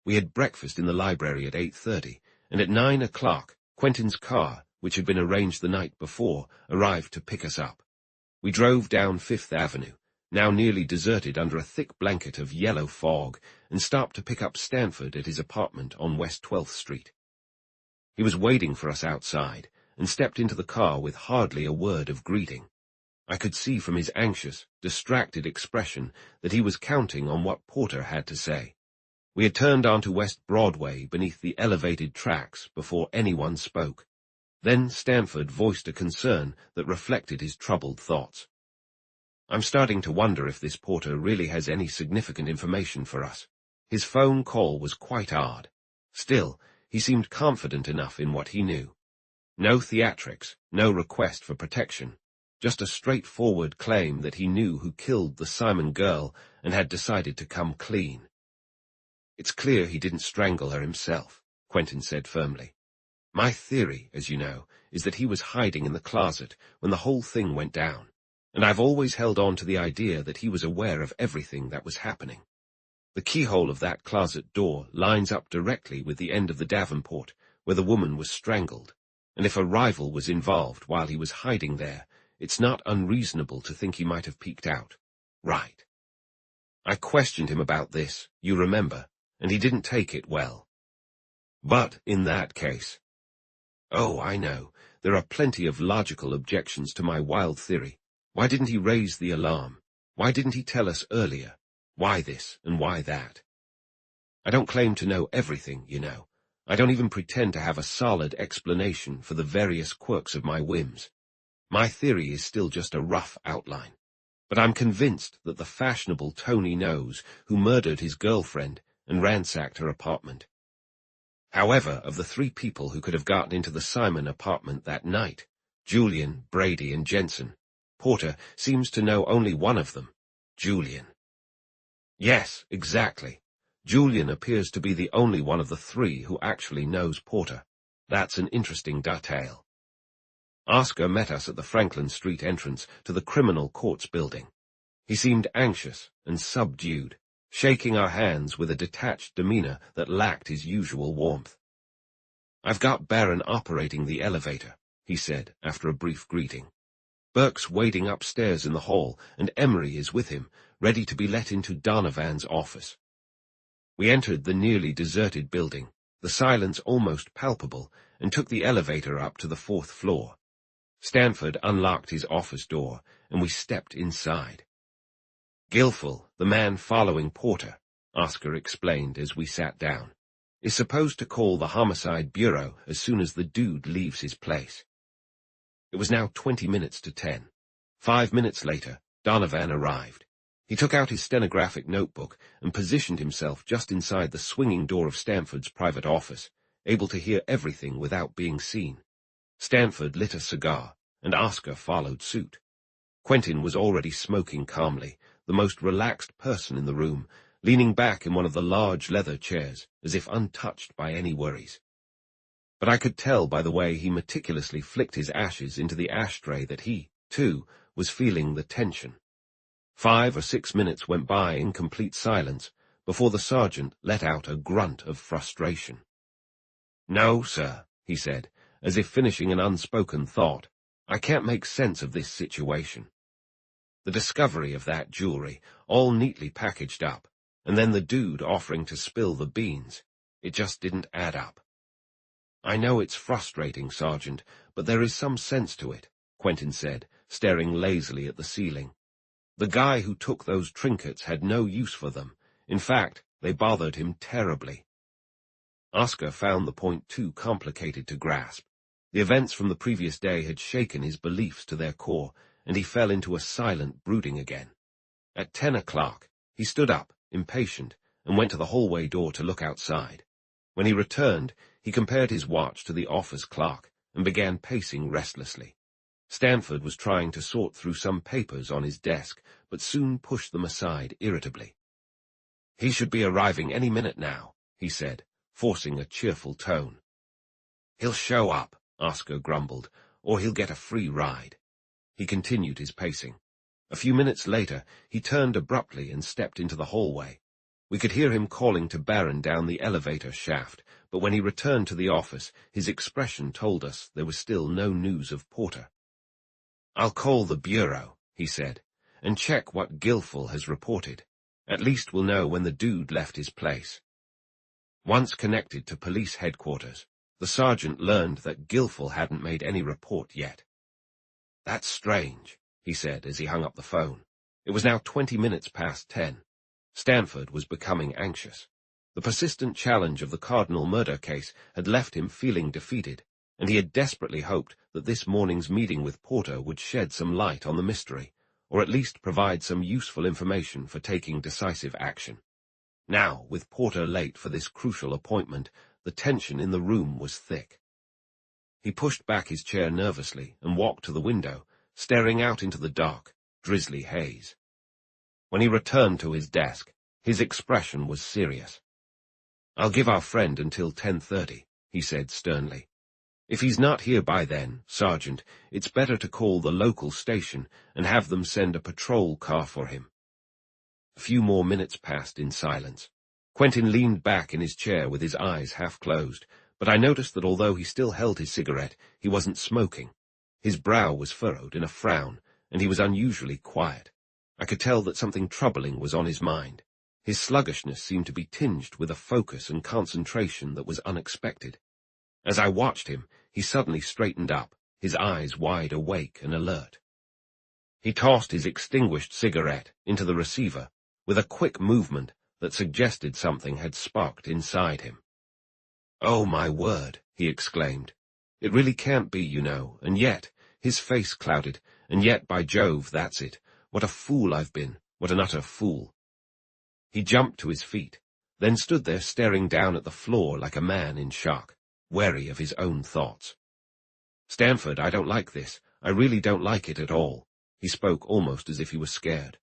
We had breakfast in the library at 8:30, and at 9 o'clock, Quentin's car, which had been arranged the night before, arrived to pick us up. We drove down Fifth Avenue, now nearly deserted under a thick blanket of yellow fog, and stopped to pick up Stanford at his apartment on West 12th Street. He was waiting for us outside, and stepped into the car with hardly a word of greeting. I could see from his anxious, distracted expression that he was counting on what Porter had to say. We had turned onto West Broadway beneath the elevated tracks before anyone spoke. Then Stanford voiced a concern that reflected his troubled thoughts. "I'm starting to wonder if this Porter really has any significant information for us. His phone call was quite odd. Still, he seemed confident enough in what he knew. No theatrics, no request for protection. Just a straightforward claim that he knew who killed the Simon girl and had decided to come clean." "It's clear he didn't strangle her himself," Quentin said firmly. "My theory, as you know, is that he was hiding in the closet when the whole thing went down, and I've always held on to the idea that he was aware of everything that was happening. The keyhole of that closet door lines up directly with the end of the Davenport, where the woman was strangled, and if a rival was involved while he was hiding there, it's not unreasonable to think he might have peeked out. Right. I questioned him about this, you remember, and he didn't take it well. But in that case— Oh, I know, there are plenty of logical objections to my wild theory. Why didn't he raise the alarm? Why didn't he tell us earlier? Why this and why that? I don't claim to know everything, you know. I don't even pretend to have a solid explanation for the various quirks of my whims. My theory is still just a rough outline, but I'm convinced that the fashionable Tony knows who murdered his girlfriend and ransacked her apartment. However, of the 3 people who could have gotten into the Simon apartment that night, Julian, Brady, and Jensen. Porter seems to know only one of them, Julian. Yes, exactly. Julian appears to be the only one of the three who actually knows Porter. That's an interesting detail. Oscar met us at the Franklin Street entrance to the Criminal Courts building. He seemed anxious and subdued, shaking our hands with a detached demeanor that lacked his usual warmth. "I've got Barron operating the elevator," he said after a brief greeting. "Burke's waiting upstairs in the hall, and Emery is with him, ready to be let into Donovan's office." We entered the nearly deserted building, the silence almost palpable, and took the elevator up to the 4th floor. Stanford unlocked his office door, and we stepped inside. "Guilfoyle, the man following Porter," Oscar explained as we sat down, "is supposed to call the Homicide Bureau as soon as the dude leaves his place." It was now 20 minutes to 10. 5 minutes later, Donovan arrived. He took out his stenographic notebook and positioned himself just inside the swinging door of Stanford's private office, able to hear everything without being seen. Stanford lit a cigar, and Oscar followed suit. Quentin was already smoking calmly, the most relaxed person in the room, leaning back in one of the large leather chairs, as if untouched by any worries. But I could tell by the way he meticulously flicked his ashes into the ashtray that he, too, was feeling the tension. 5 or 6 minutes went by in complete silence before the sergeant let out a grunt of frustration. "No, sir," he said, as if finishing an unspoken thought. "I can't make sense of this situation. The discovery of that jewelry, all neatly packaged up, and then the dude offering to spill the beans. It just didn't add up." "I know it's frustrating, Sergeant, but there is some sense to it," Quentin said, staring lazily at the ceiling. "The guy who took those trinkets had no use for them. In fact, they bothered him terribly." Oscar found the point too complicated to grasp. The events from the previous day had shaken his beliefs to their core, and he fell into a silent brooding again. At 10 o'clock, he stood up, impatient, and went to the hallway door to look outside. When he returned, he compared his watch to the office clock and began pacing restlessly. Stanford was trying to sort through some papers on his desk, but soon pushed them aside irritably. "He should be arriving any minute now," he said, forcing a cheerful tone. "He'll show up," Oscar grumbled, "or he'll get a free ride." He continued his pacing. A few minutes later, he turned abruptly and stepped into the hallway. We could hear him calling to Barron down the elevator shaft, but when he returned to the office, his expression told us there was still no news of Porter. "I'll call the Bureau," he said, "and check what Guilfoyle has reported. At least we'll know when the dude left his place." Once connected to police headquarters, the sergeant learned that Guilfoyle hadn't made any report yet. "That's strange," he said as he hung up the phone. It was now 20 minutes past 10. Stanford was becoming anxious. The persistent challenge of the Cardinal murder case had left him feeling defeated, and he had desperately hoped that this morning's meeting with Porter would shed some light on the mystery, or at least provide some useful information for taking decisive action. Now, with Porter late for this crucial appointment, the tension in the room was thick. He pushed back his chair nervously and walked to the window, staring out into the dark, drizzly haze. When he returned to his desk, his expression was serious. "I'll give our friend until 10:30, he said sternly. "If he's not here by then, Sergeant, it's better to call the local station and have them send a patrol car for him." A few more minutes passed in silence. Quentin leaned back in his chair with his eyes half closed, but I noticed that although he still held his cigarette, he wasn't smoking. His brow was furrowed in a frown, and he was unusually quiet. I could tell that something troubling was on his mind. His sluggishness seemed to be tinged with a focus and concentration that was unexpected. As I watched him, he suddenly straightened up, his eyes wide awake and alert. He tossed his extinguished cigarette into the receiver with a quick movement that suggested something had sparked inside him. "Oh, my word," he exclaimed. "It really can't be, you know, and yet," his face clouded, "and yet, by Jove, that's it. What a fool I've been, what an utter fool." He jumped to his feet, then stood there staring down at the floor like a man in shock, wary of his own thoughts. "Stanford, I don't like this. I really don't like it at all." He spoke almost as if he was scared.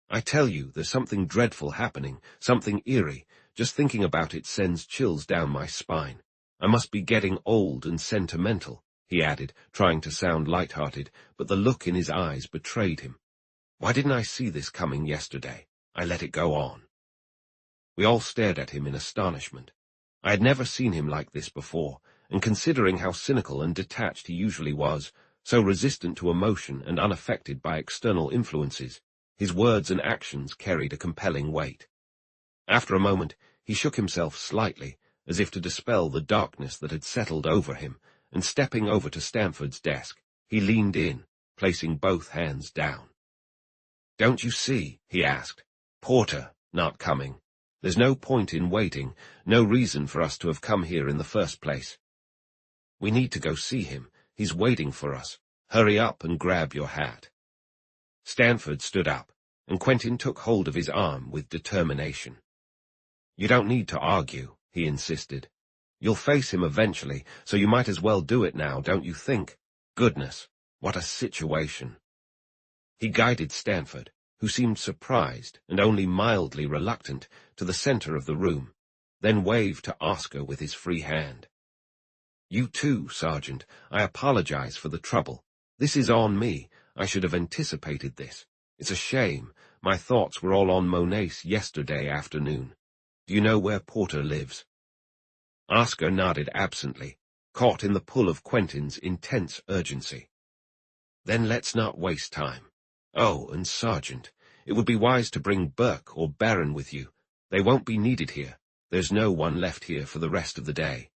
"I tell you, there's something dreadful happening, something eerie. Just thinking about it sends chills down my spine. I must be getting old and sentimental," he added, trying to sound light-hearted, but the look in his eyes betrayed him. "Why didn't I see this coming yesterday? I let it go on." We all stared at him in astonishment. I had never seen him like this before, and considering how cynical and detached he usually was, so resistant to emotion and unaffected by external influences, his words and actions carried a compelling weight. After a moment, he shook himself slightly, as if to dispel the darkness that had settled over him, and stepping over to Stanford's desk, he leaned in, placing both hands down. "Don't you see?" he asked. "Porter not coming. There's no point in waiting, no reason for us to have come here in the first place. We need to go see him. He's waiting for us. Hurry up and grab your hat." Stanford stood up, and Quentin took hold of his arm with determination. "You don't need to argue," he insisted. "You'll face him eventually, so you might as well do it now, don't you think? Goodness, what a situation." He guided Stanford, who seemed surprised and only mildly reluctant, to the center of the room, then waved to Oscar with his free hand. "You too, Sergeant. I apologize for the trouble. This is on me. I should have anticipated this. It's a shame. My thoughts were all on Monet's yesterday afternoon. Do you know where Porter lives?" Oscar nodded absently, caught in the pull of Quentin's intense urgency. "Then let's not waste time. Oh, and Sergeant, it would be wise to bring Burke or Barron with you. They won't be needed here. There's no one left here for the rest of the day."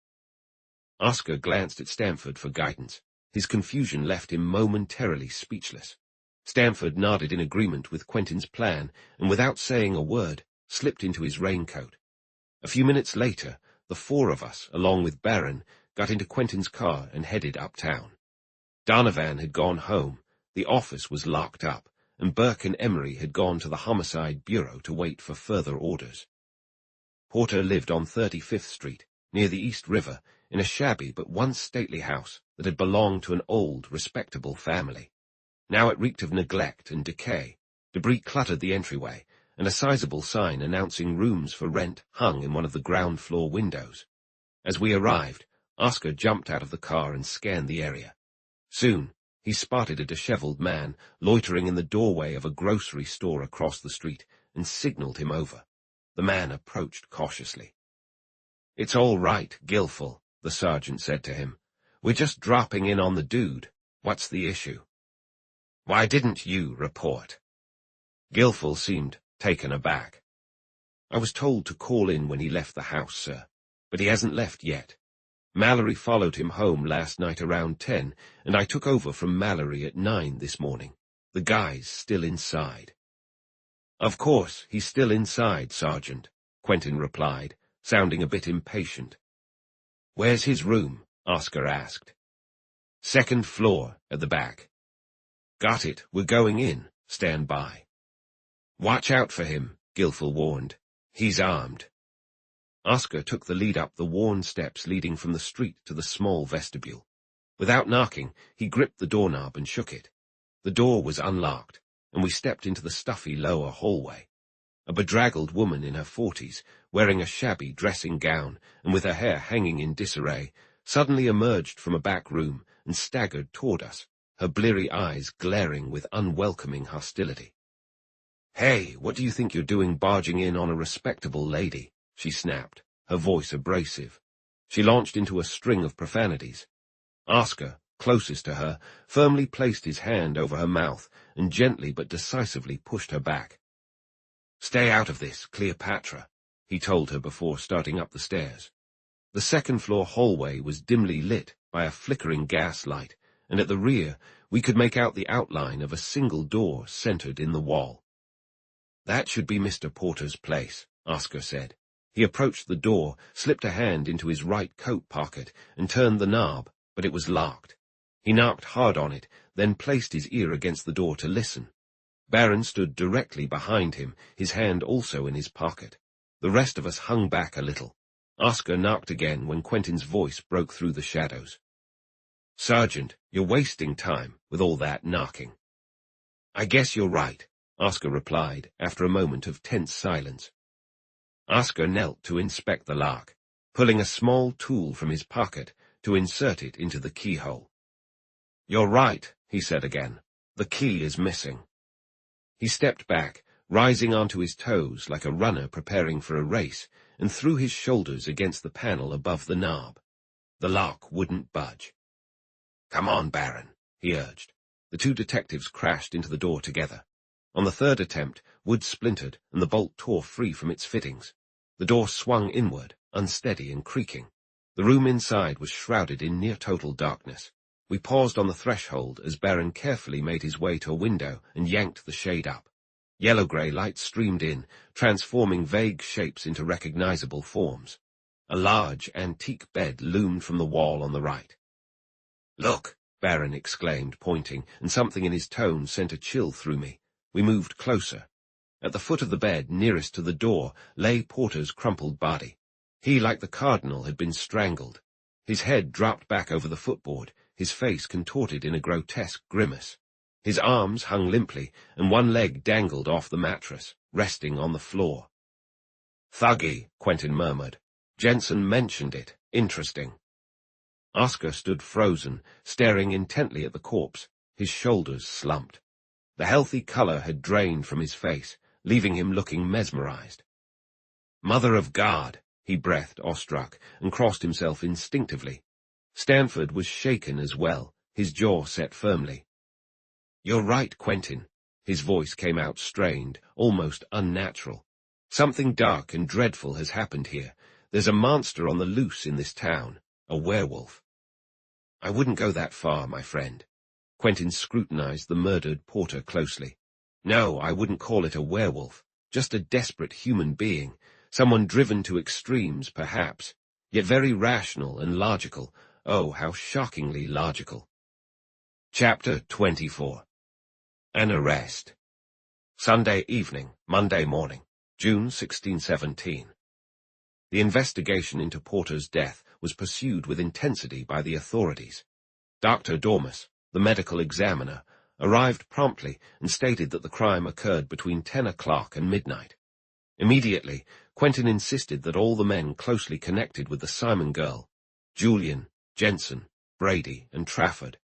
Oscar glanced at Stanford for guidance. His confusion left him momentarily speechless. Stanford nodded in agreement with Quentin's plan, and without saying a word, slipped into his raincoat. A few minutes later, the four of us, along with Barron, got into Quentin's car and headed uptown. Donovan had gone home, the office was locked up, and Burke and Emery had gone to the Homicide Bureau to wait for further orders. Porter lived on 35th Street, near the East River, in a shabby but once stately house that had belonged to an old, respectable family. Now it reeked of neglect and decay. Debris cluttered the entryway, and a sizable sign announcing rooms for rent hung in one of the ground-floor windows. As we arrived, Oscar jumped out of the car and scanned the area. Soon, he spotted a disheveled man loitering in the doorway of a grocery store across the street and signaled him over. The man approached cautiously. "It's all right, Guilful," the sergeant said to him. "We're just dropping in on the dude. What's the issue?" "Why didn't you report?" Guilful seemed taken aback. "I was told to call in when he left the house, sir, but he hasn't left yet. Mallory followed him home last night around 10, and I took over from Mallory at 9 this morning. The guy's still inside." "Of course, he's still inside, Sergeant," Quentin replied, sounding a bit impatient. "Where's his room?" Oscar asked. "Second floor, at the back." "Got it, we're going in. Stand by." "Watch out for him," Guilful warned. "He's armed." Oscar took the lead up the worn steps leading from the street to the small vestibule. Without knocking, he gripped the doorknob and shook it. The door was unlocked, and we stepped into the stuffy lower hallway. A bedraggled woman in her 40s, wearing a shabby dressing gown and with her hair hanging in disarray, suddenly emerged from a back room and staggered toward us, her bleary eyes glaring with unwelcoming hostility. "Hey, what do you think you're doing barging in on a respectable lady?" she snapped, her voice abrasive. She launched into a string of profanities. Oscar, closest to her, firmly placed his hand over her mouth and gently but decisively pushed her back. "Stay out of this, Cleopatra," he told her before starting up the stairs. The second-floor hallway was dimly lit by a flickering gas light, and at the rear we could make out the outline of a single door centered in the wall. "That should be Mr. Porter's place," Oscar said. He approached the door, slipped a hand into his right coat pocket, and turned the knob, but it was locked. He knocked hard on it, then placed his ear against the door to listen. Barron stood directly behind him, his hand also in his pocket. The rest of us hung back a little. Oscar knocked again when Quentin's voice broke through the shadows. "Sergeant, you're wasting time with all that knocking." "I guess you're right," Oscar replied after a moment of tense silence. Oscar knelt to inspect the lock, pulling a small tool from his pocket to insert it into the keyhole. "You're right," he said again. "The key is missing." He stepped back, rising onto his toes like a runner preparing for a race, and threw his shoulders against the panel above the knob. The lock wouldn't budge. "Come on, Baron," he urged. The two detectives crashed into the door together. On the third attempt, wood splintered and the bolt tore free from its fittings. The door swung inward, unsteady and creaking. The room inside was shrouded in near-total darkness. We paused on the threshold as Baron carefully made his way to a window and yanked the shade up. Yellow-grey light streamed in, transforming vague shapes into recognizable forms. A large, antique bed loomed from the wall on the right. "Look!" Baron exclaimed, pointing, and something in his tone sent a chill through me. We moved closer. At the foot of the bed, nearest to the door, lay Porter's crumpled body. He, like the Cardinal, had been strangled. His head dropped back over the footboard, his face contorted in a grotesque grimace. His arms hung limply, and one leg dangled off the mattress, resting on the floor. "Thuggy," Quentin murmured. "Jensen mentioned it. Interesting." Oscar stood frozen, staring intently at the corpse, his shoulders slumped. The healthy color had drained from his face, leaving him looking mesmerized. "Mother of God," he breathed awestruck, and crossed himself instinctively. Stanford was shaken as well, his jaw set firmly. "You're right, Quentin." His voice came out strained, almost unnatural. "Something dark and dreadful has happened here. There's a monster on the loose in this town, a werewolf." "I wouldn't go that far, my friend." Quentin scrutinized the murdered Porter closely. "No, I wouldn't call it a werewolf, just a desperate human being, someone driven to extremes, perhaps, yet very rational and logical. Oh, how shockingly logical." Chapter 24. An Arrest. Sunday evening, Monday morning, June 1617. The investigation into Porter's death was pursued with intensity by the authorities. Dr. Dormus, the medical examiner, arrived promptly and stated that the crime occurred between 10 o'clock and midnight. Immediately, Quentin insisted that all the men closely connected with the Simon girl, Julian, Jensen, Brady, and Trafford,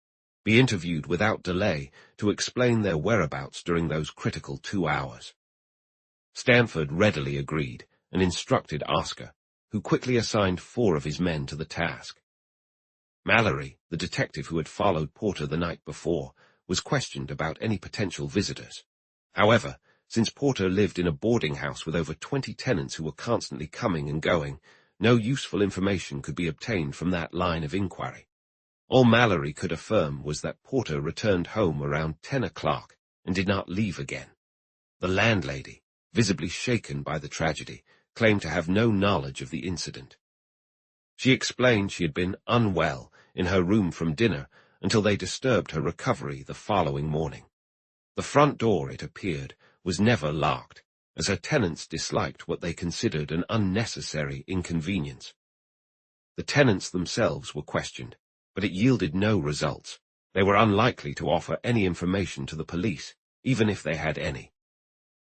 be interviewed without delay to explain their whereabouts during those critical 2 hours. Stanford readily agreed and instructed Oscar, who quickly assigned 4 of his men to the task. Mallory, the detective who had followed Porter the night before, was questioned about any potential visitors. However, since Porter lived in a boarding house with over 20 tenants who were constantly coming and going, no useful information could be obtained from that line of inquiry. All Mallory could affirm was that Porter returned home around 10 o'clock and did not leave again. The landlady, visibly shaken by the tragedy, claimed to have no knowledge of the incident. She explained she had been unwell in her room from dinner until they disturbed her recovery the following morning. The front door, it appeared, was never locked, as her tenants disliked what they considered an unnecessary inconvenience. The tenants themselves were questioned, but it yielded no results. They were unlikely to offer any information to the police, even if they had any.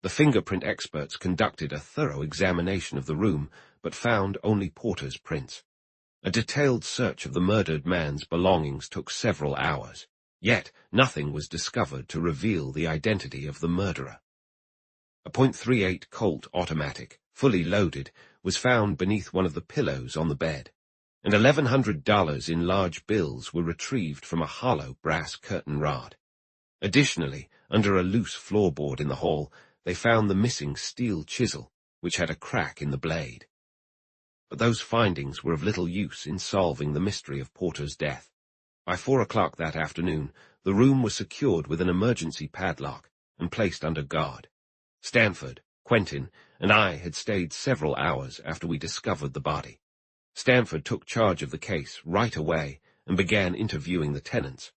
The fingerprint experts conducted a thorough examination of the room, but found only Porter's prints. A detailed search of the murdered man's belongings took several hours, yet nothing was discovered to reveal the identity of the murderer. A .38 Colt automatic, fully loaded, was found beneath one of the pillows on the bed, and $1,100 in large bills were retrieved from a hollow brass curtain rod. Additionally, under a loose floorboard in the hall, they found the missing steel chisel, which had a crack in the blade. But those findings were of little use in solving the mystery of Porter's death. By 4 o'clock that afternoon, the room was secured with an emergency padlock and placed under guard. Stanford, Quentin, and I had stayed several hours after we discovered the body. Stanford took charge of the case right away and began interviewing the tenants.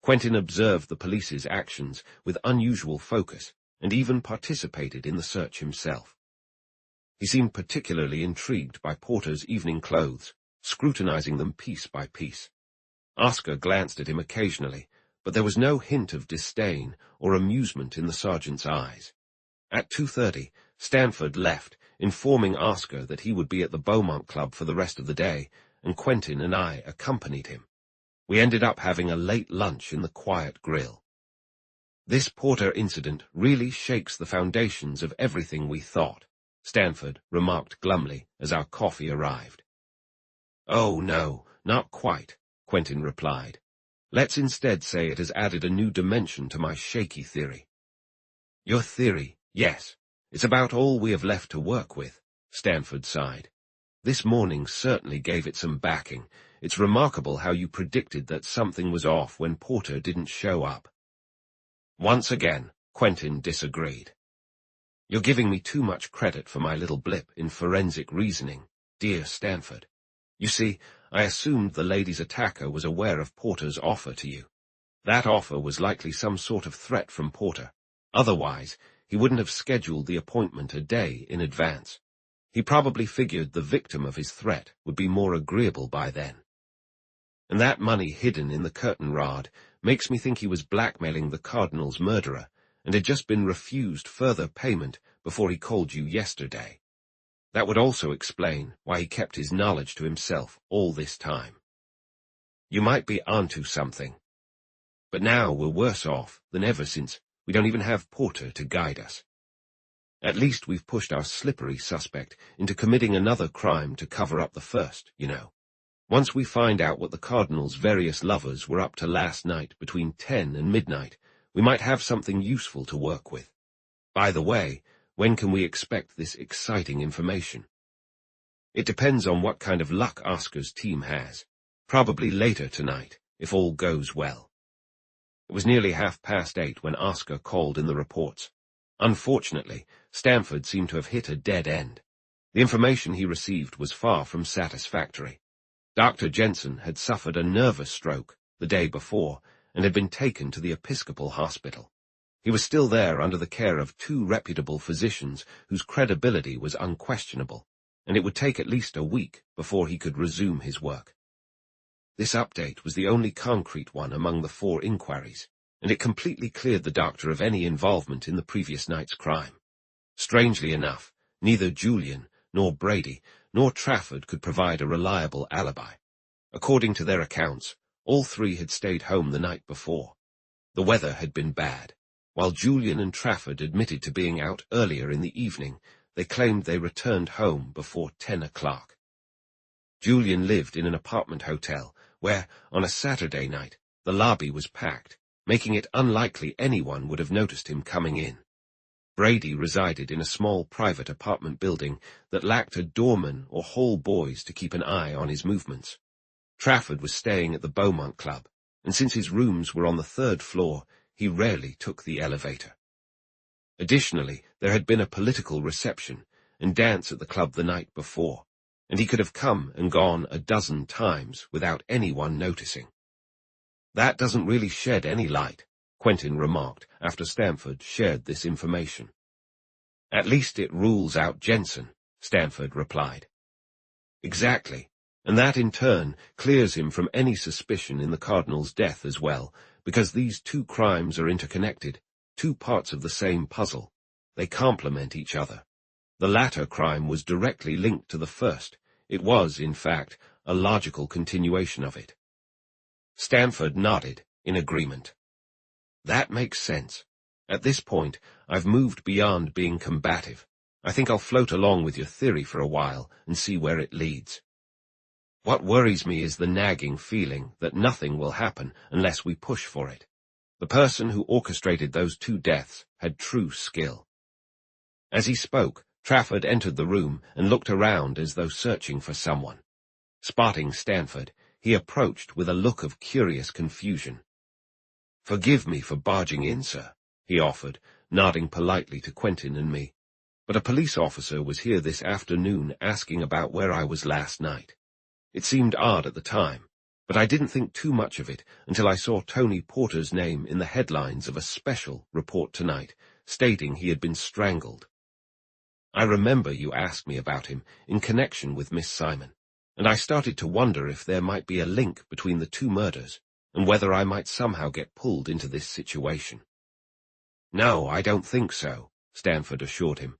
Quentin observed the police's actions with unusual focus and even participated in the search himself. He seemed particularly intrigued by Porter's evening clothes, scrutinizing them piece by piece. Oscar glanced at him occasionally, but there was no hint of disdain or amusement in the sergeant's eyes. At 2:30, Stanford left, informing Oscar that he would be at the Beaumont Club for the rest of the day, and Quentin and I accompanied him. We ended up having a late lunch in the quiet grill. "This Porter incident really shakes the foundations of everything we thought," Stanford remarked glumly as our coffee arrived. "Oh, no, not quite," Quentin replied. "Let's instead say it has added a new dimension to my shaky theory." "Your theory, yes. It's about all we have left to work with," Stanford sighed. "This morning certainly gave it some backing. It's remarkable how you predicted that something was off when Porter didn't show up." Once again, Quentin disagreed. "You're giving me too much credit for my little blip in forensic reasoning, dear Stanford. You see, I assumed the lady's attacker was aware of Porter's offer to you. That offer was likely some sort of threat from Porter. Otherwise, he wouldn't have scheduled the appointment a day in advance. He probably figured the victim of his threat would be more agreeable by then. And that money hidden in the curtain rod makes me think he was blackmailing the Cardinal's murderer and had just been refused further payment before he called you yesterday. That would also explain why he kept his knowledge to himself all this time. You might be onto something. But now we're worse off than ever since we don't even have Porter to guide us. At least we've pushed our slippery suspect into committing another crime to cover up the first, you know. Once we find out what the Cardinal's various lovers were up to last night between 10 and midnight, we might have something useful to work with. By the way, when can we expect this exciting information? It depends on what kind of luck Oscar's team has. Probably later tonight, if all goes well. It was nearly 8:30 when Oscar called in the reports. Unfortunately, Stanford seemed to have hit a dead end. The information he received was far from satisfactory. Dr. Jensen had suffered a nervous stroke the day before and had been taken to the Episcopal Hospital. He was still there under the care of 2 reputable physicians whose credibility was unquestionable, and it would take at least a week before he could resume his work. This update was the only concrete one among the 4 inquiries, and it completely cleared the doctor of any involvement in the previous night's crime. Strangely enough, neither Julian, nor Brady, nor Trafford could provide a reliable alibi. According to their accounts, all 3 had stayed home the night before. The weather had been bad. While Julian and Trafford admitted to being out earlier in the evening, they claimed they returned home before 10 o'clock. Julian lived in an apartment hotel where, on a Saturday night, the lobby was packed, making it unlikely anyone would have noticed him coming in. Brady resided in a small private apartment building that lacked a doorman or hall boys to keep an eye on his movements. Trafford was staying at the Beaumont Club, and since his rooms were on the 3rd floor, he rarely took the elevator. Additionally, there had been a political reception and dance at the club the night before, and he could have come and gone a dozen times without anyone noticing. "That doesn't really shed any light," Quentin remarked after Stanford shared this information. "At least it rules out Jensen," Stanford replied. "Exactly, and that in turn clears him from any suspicion in the Cardinal's death as well, because these 2 crimes are interconnected, 2 parts of the same puzzle. They complement each other. The latter crime was directly linked to the first. It was, in fact, a logical continuation of it." Stanford nodded in agreement. "That makes sense. At this point, I've moved beyond being combative. I think I'll float along with your theory for a while and see where it leads. What worries me is the nagging feeling that nothing will happen unless we push for it. The person who orchestrated those 2 deaths had true skill." As he spoke, Trafford entered the room and looked around as though searching for someone. Spotting Stanford, he approached with a look of curious confusion. "Forgive me for barging in, sir," he offered, nodding politely to Quentin and me. "But a police officer was here this afternoon asking about where I was last night. It seemed odd at the time, but I didn't think too much of it until I saw Tony Porter's name in the headlines of a special report tonight, stating he had been strangled. I remember you asked me about him in connection with Miss Simon. and I started to wonder if there might be a link between the two murders and whether I might somehow get pulled into this situation. "No, I don't think so," Stanford assured him.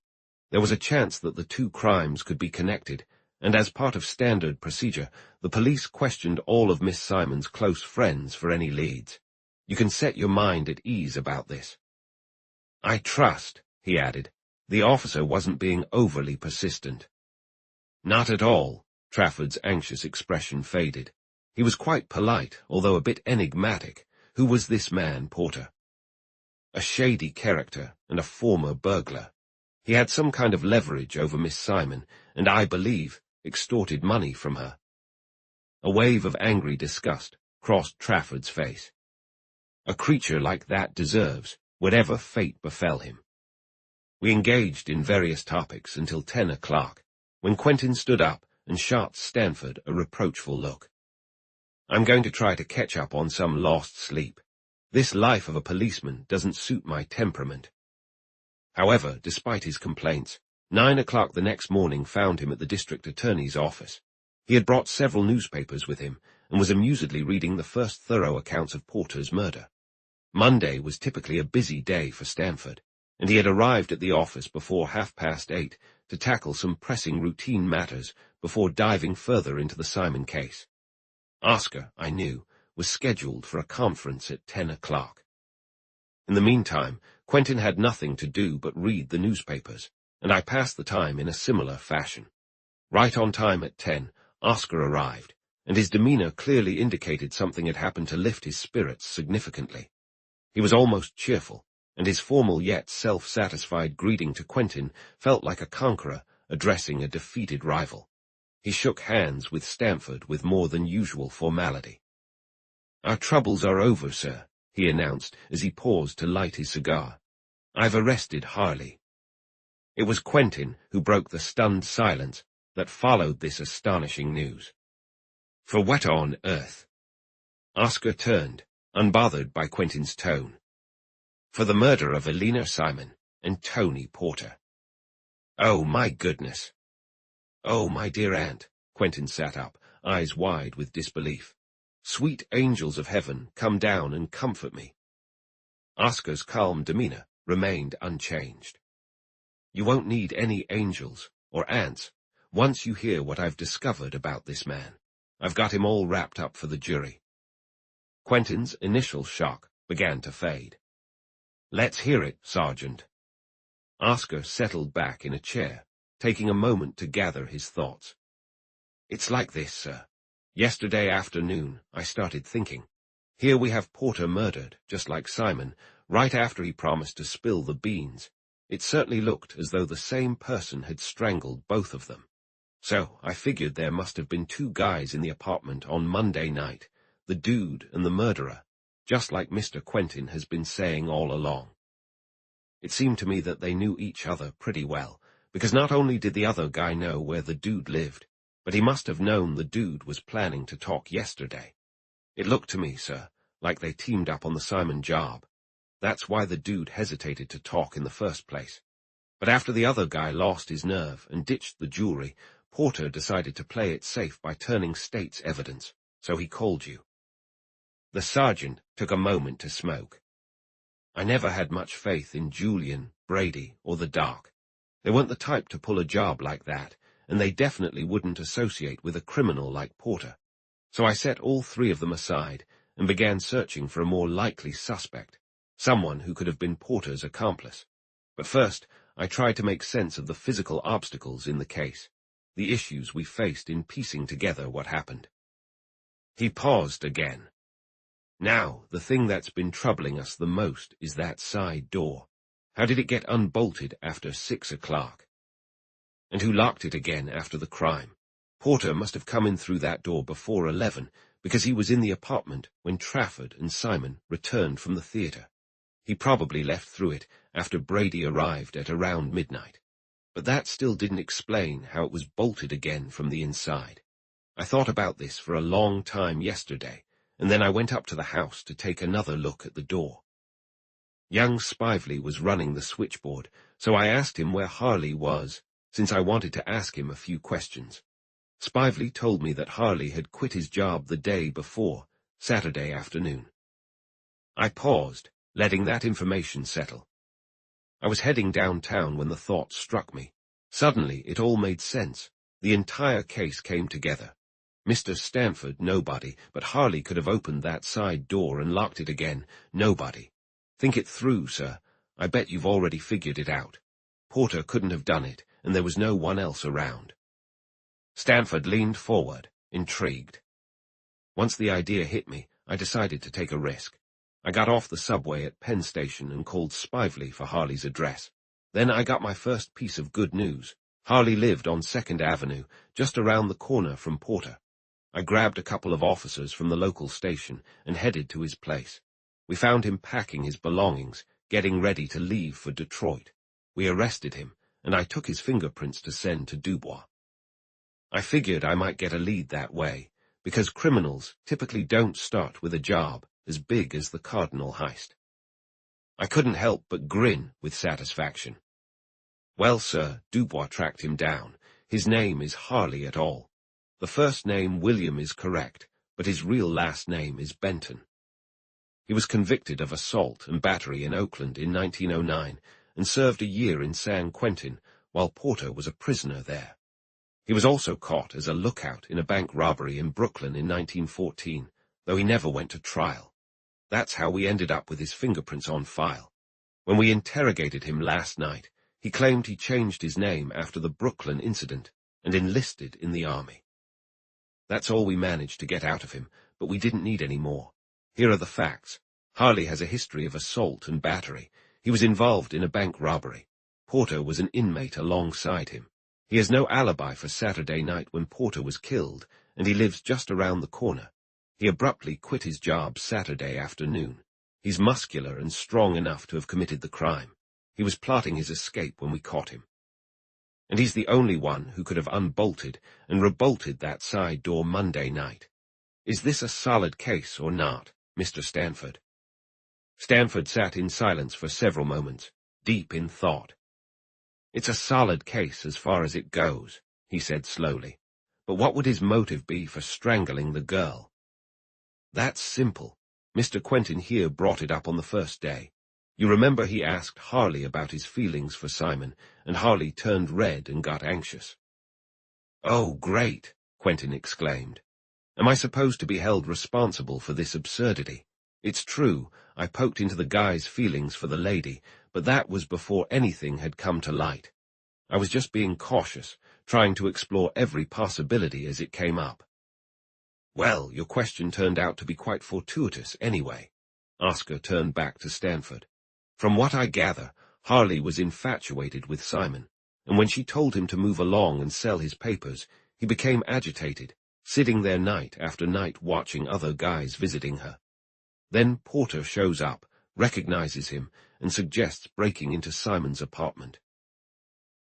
There was a chance that the two crimes could be connected, and as part of standard procedure, the police questioned all of Miss Simon's close friends for any leads. You can set your mind at ease about this. "I trust," he added, "the officer wasn't being overly persistent." "Not at all." Trafford's anxious expression faded. He was quite polite, although a bit enigmatic. Who was this man, Porter? A shady character and a former burglar. He had some kind of leverage over Miss Simon, and I believe extorted money from her. A wave of angry disgust crossed Trafford's face. A creature like that deserves whatever fate befell him. We engaged in various topics until 10 o'clock, when Quentin stood up and shot Stanford a reproachful look. "I'm going to try to catch up on some lost sleep. This life of a policeman doesn't suit my temperament." However, despite his complaints, 9 o'clock the next morning found him at the district attorney's office. He had brought several newspapers with him and was amusedly reading the first thorough accounts of Porter's murder. Monday was typically a busy day for Stanford, and he had arrived at the office before 8:30 to tackle some pressing routine matters before diving further into the Simon case. Oscar, I knew, was scheduled for a conference at 10 o'clock. In the meantime, Quentin had nothing to do but read the newspapers, and I passed the time in a similar fashion. Right on time at 10, Oscar arrived, and his demeanor clearly indicated something had happened to lift his spirits significantly. He was almost cheerful, and his formal yet self-satisfied greeting to Quentin felt like a conqueror addressing a defeated rival. He shook hands with Stanford with more than usual formality. "Our troubles are over, sir," he announced as he paused to light his cigar. "I've arrested Harley." It was Quentin who broke the stunned silence that followed this astonishing news. "For what on earth?" Oscar turned, unbothered by Quentin's tone. "For the murder of Eleanor Simon and Tony Porter." "Oh, my goodness." "Oh, my dear aunt," Quentin sat up, eyes wide with disbelief. "Sweet angels of heaven, come down and comfort me." Oscar's calm demeanor remained unchanged. "You won't need any angels or aunts once you hear what I've discovered about this man. I've got him all wrapped up for the jury." Quentin's initial shock began to fade. "Let's hear it, Sergeant." Oscar settled back in a chair, taking a moment to gather his thoughts. "It's like this, sir. Yesterday afternoon, I started thinking. Here we have Porter murdered, just like Simon, right after he promised to spill the beans. It certainly looked as though the same person had strangled both of them. So I figured there must have been two guys in the apartment on Monday night, the dude and the murderer, just like Mr. Quentin has been saying all along. It seemed to me that they knew each other pretty well, because not only did the other guy know where the dude lived, but he must have known the dude was planning to talk yesterday. It looked to me, sir, like they teamed up on the Simon job. That's why the dude hesitated to talk in the first place. But after the other guy lost his nerve and ditched the jewelry, Porter decided to play it safe by turning state's evidence, so he called you." The sergeant took a moment to smoke. "I never had much faith in Julian, Brady, or the Doc. They weren't the type to pull a job like that, and they definitely wouldn't associate with a criminal like Porter. So I set all three of them aside and began searching for a more likely suspect, someone who could have been Porter's accomplice. But first, I tried to make sense of the physical obstacles in the case, the issues we faced in piecing together what happened." He paused again. "Now, the thing that's been troubling us the most is that side door. How did it get unbolted after 6 o'clock? And who locked it again after the crime? Porter must have come in through that door before 11, because he was in the apartment when Trafford and Simon returned from the theater. He probably left through it after Brady arrived at around midnight. But that still didn't explain how it was bolted again from the inside. I thought about this for a long time yesterday, and then I went up to the house to take another look at the door. Young Spively was running the switchboard, so I asked him where Harley was, since I wanted to ask him a few questions. Spively told me that Harley had quit his job the day before, Saturday afternoon. I paused, letting that information settle. I was heading downtown when the thought struck me. Suddenly, it all made sense. The entire case came together. Mr. Stanford, nobody, but Harley could have opened that side door and locked it again, nobody. Think it through, sir. I bet you've already figured it out. Porter couldn't have done it, and there was no one else around. Stanford leaned forward, intrigued. Once the idea hit me, I decided to take a risk. I got off the subway at Penn Station and called Spively for Harley's address. Then I got my first piece of good news. Harley lived on 2nd Avenue, just around the corner from Porter. I grabbed a couple of officers from the local station and headed to his place. We found him packing his belongings, getting ready to leave for Detroit. We arrested him, and I took his fingerprints to send to Dubois. I figured I might get a lead that way, because criminals typically don't start with a job as big as the Cardinal heist. I couldn't help but grin with satisfaction. Well, sir, Dubois tracked him down. His name is Harley at all. The first name, William, is correct, but his real last name is Benton. He was convicted of assault and battery in Oakland in 1909 and served a year in San Quentin while Porter was a prisoner there. He was also caught as a lookout in a bank robbery in Brooklyn in 1914, though he never went to trial. That's how we ended up with his fingerprints on file. When we interrogated him last night, he claimed he changed his name after the Brooklyn incident and enlisted in the army. That's all we managed to get out of him, but we didn't need any more. Here are the facts. Harley has a history of assault and battery. He was involved in a bank robbery. Porter was an inmate alongside him. He has no alibi for Saturday night when Porter was killed, and he lives just around the corner. He abruptly quit his job Saturday afternoon. He's muscular and strong enough to have committed the crime. He was plotting his escape when we caught him. And he's the only one who could have unbolted and rebolted that side door Monday night. Is this a solid case or not, Mr. Stanford? Stanford sat in silence for several moments, deep in thought. It's a solid case as far as it goes, he said slowly. But what would his motive be for strangling the girl? That's simple. Mr. Quentin here brought it up on the first day. You remember he asked Harley about his feelings for Simon, and Harley turned red and got anxious. Oh, great, Quentin exclaimed. Am I supposed to be held responsible for this absurdity? It's true, I poked into the guy's feelings for the lady, but that was before anything had come to light. I was just being cautious, trying to explore every possibility as it came up. Well, your question turned out to be quite fortuitous anyway. Oscar turned back to Stanford. From what I gather, Harley was infatuated with Simon, and when she told him to move along and sell his papers, he became agitated, sitting there night after night watching other guys visiting her. Then Porter shows up, recognizes him, and suggests breaking into Simon's apartment.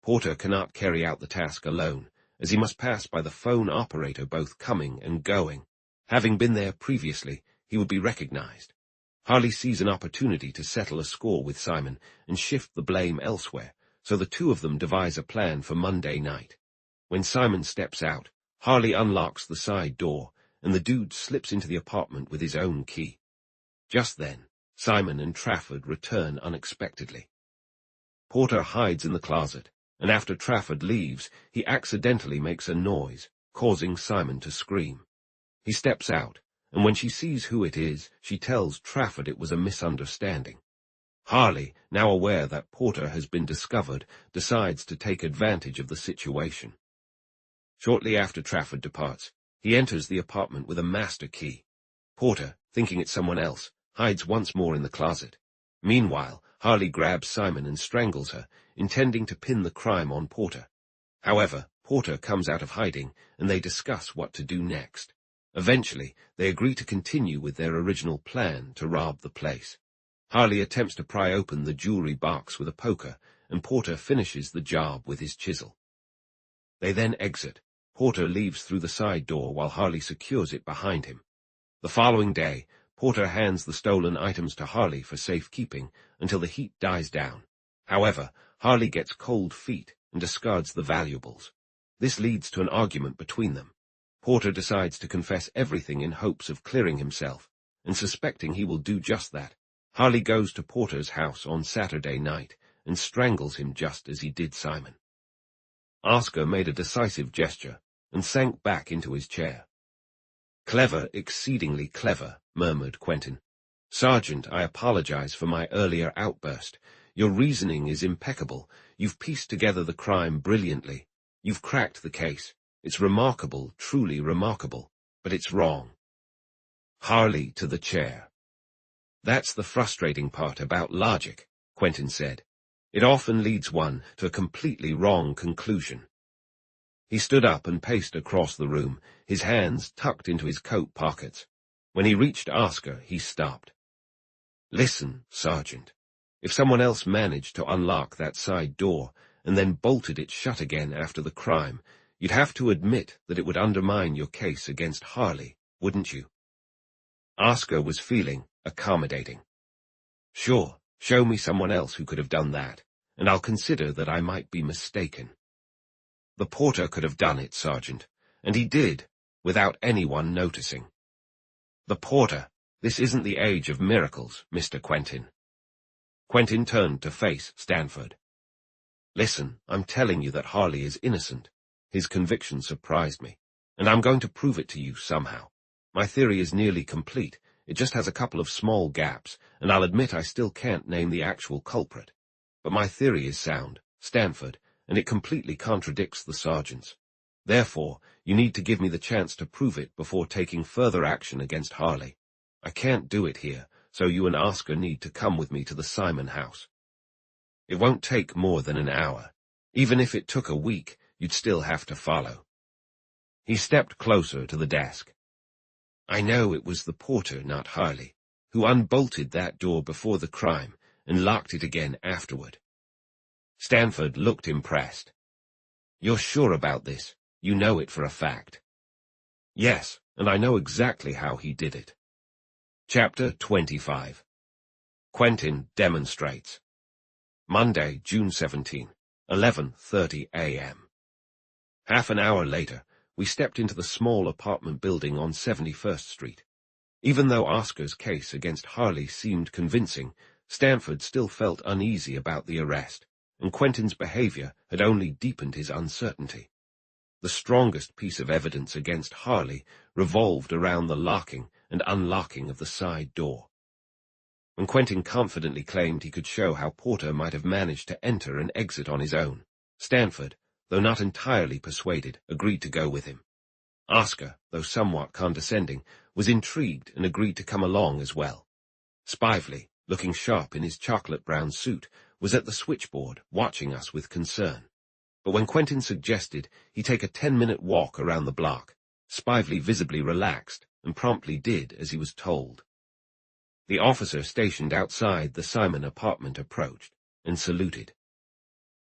Porter cannot carry out the task alone, as he must pass by the phone operator both coming and going. Having been there previously, he would be recognized. Harley sees an opportunity to settle a score with Simon and shift the blame elsewhere, so the two of them devise a plan for Monday night. When Simon steps out, Harley unlocks the side door, and the dude slips into the apartment with his own key. Just then, Simon and Trafford return unexpectedly. Porter hides in the closet, and after Trafford leaves, he accidentally makes a noise, causing Simon to scream. He steps out, and when she sees who it is, she tells Trafford it was a misunderstanding. Harley, now aware that Porter has been discovered, decides to take advantage of the situation. Shortly after Trafford departs, he enters the apartment with a master key. Porter, thinking it's someone else, hides once more in the closet. Meanwhile, Harley grabs Simon and strangles her, intending to pin the crime on Porter. However, Porter comes out of hiding, and they discuss what to do next. Eventually, they agree to continue with their original plan to rob the place. Harley attempts to pry open the jewelry box with a poker, and Porter finishes the job with his chisel. They then exit. Porter leaves through the side door while Harley secures it behind him. The following day, Porter hands the stolen items to Harley for safekeeping until the heat dies down. However, Harley gets cold feet and discards the valuables. This leads to an argument between them. Porter decides to confess everything in hopes of clearing himself, and suspecting he will do just that, Harley goes to Porter's house on Saturday night and strangles him just as he did Simon. Oscar made a decisive gesture and sank back into his chair. "Clever, exceedingly clever," murmured Quentin. "Sergeant, I apologize for my earlier outburst. Your reasoning is impeccable. You've pieced together the crime brilliantly. You've cracked the case. It's remarkable, truly remarkable, but it's wrong." Harley to the chair. "That's the frustrating part about logic," Quentin said. "It often leads one to a completely wrong conclusion." He stood up and paced across the room, his hands tucked into his coat pockets. When he reached Oscar, he stopped. "Listen, Sergeant. If someone else managed to unlock that side door and then bolted it shut again after the crime, you'd have to admit that it would undermine your case against Harley, wouldn't you?" Oscar was feeling accommodating. "Sure, show me someone else who could have done that, and I'll consider that I might be mistaken." "The porter could have done it, Sergeant, and he did, without anyone noticing." "The porter? This isn't the age of miracles, Mr. Quentin." Quentin turned to face Stanford. "Listen, I'm telling you that Harley is innocent. His conviction surprised me, and I'm going to prove it to you somehow. My theory is nearly complete. It just has a couple of small gaps, and I'll admit I still can't name the actual culprit. But my theory is sound, Stanford, and it completely contradicts the sergeant's. Therefore, you need to give me the chance to prove it before taking further action against Harley. I can't do it here, so you and Oscar need to come with me to the Simon house. It won't take more than an hour. Even if it took a week, you'd still have to follow." He stepped closer to the desk. "I know it was the porter, not Harley, who unbolted that door before the crime and locked it again afterward." Stanford looked impressed. "You're sure about this? You know it for a fact?" "Yes, and I know exactly how he did it." Chapter 25. Quentin demonstrates. Monday, June 17, 11:30 a.m. Half an hour later, we stepped into the small apartment building on 71st Street. Even though Oscar's case against Harley seemed convincing, Stanford still felt uneasy about the arrest, and Quentin's behavior had only deepened his uncertainty. The strongest piece of evidence against Harley revolved around the locking and unlocking of the side door. When Quentin confidently claimed he could show how Porter might have managed to enter and exit on his own, Stanford, though not entirely persuaded, agreed to go with him. Oscar, though somewhat condescending, was intrigued and agreed to come along as well. Spively, looking sharp in his chocolate-brown suit, was at the switchboard, watching us with concern. But when Quentin suggested he take a 10-minute walk around the block, Spively visibly relaxed and promptly did as he was told. The officer stationed outside the Simon apartment approached and saluted.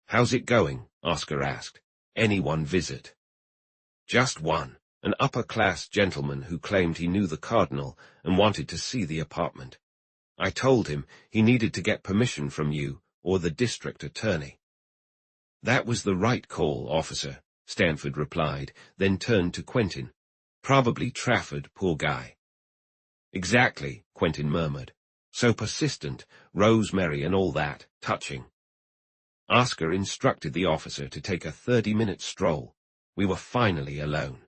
"How's it going?" Oscar asked. "Anyone visit?" "Just one, an upper-class gentleman who claimed he knew the Cardinal and wanted to see the apartment. I told him he needed to get permission from you or the district attorney." "That was the right call, officer," Stanford replied, then turned to Quentin. "Probably Trafford, poor guy." "Exactly," Quentin murmured. "So persistent, rosemary and all that, touching." Oscar instructed the officer to take a 30-minute stroll. We were finally alone.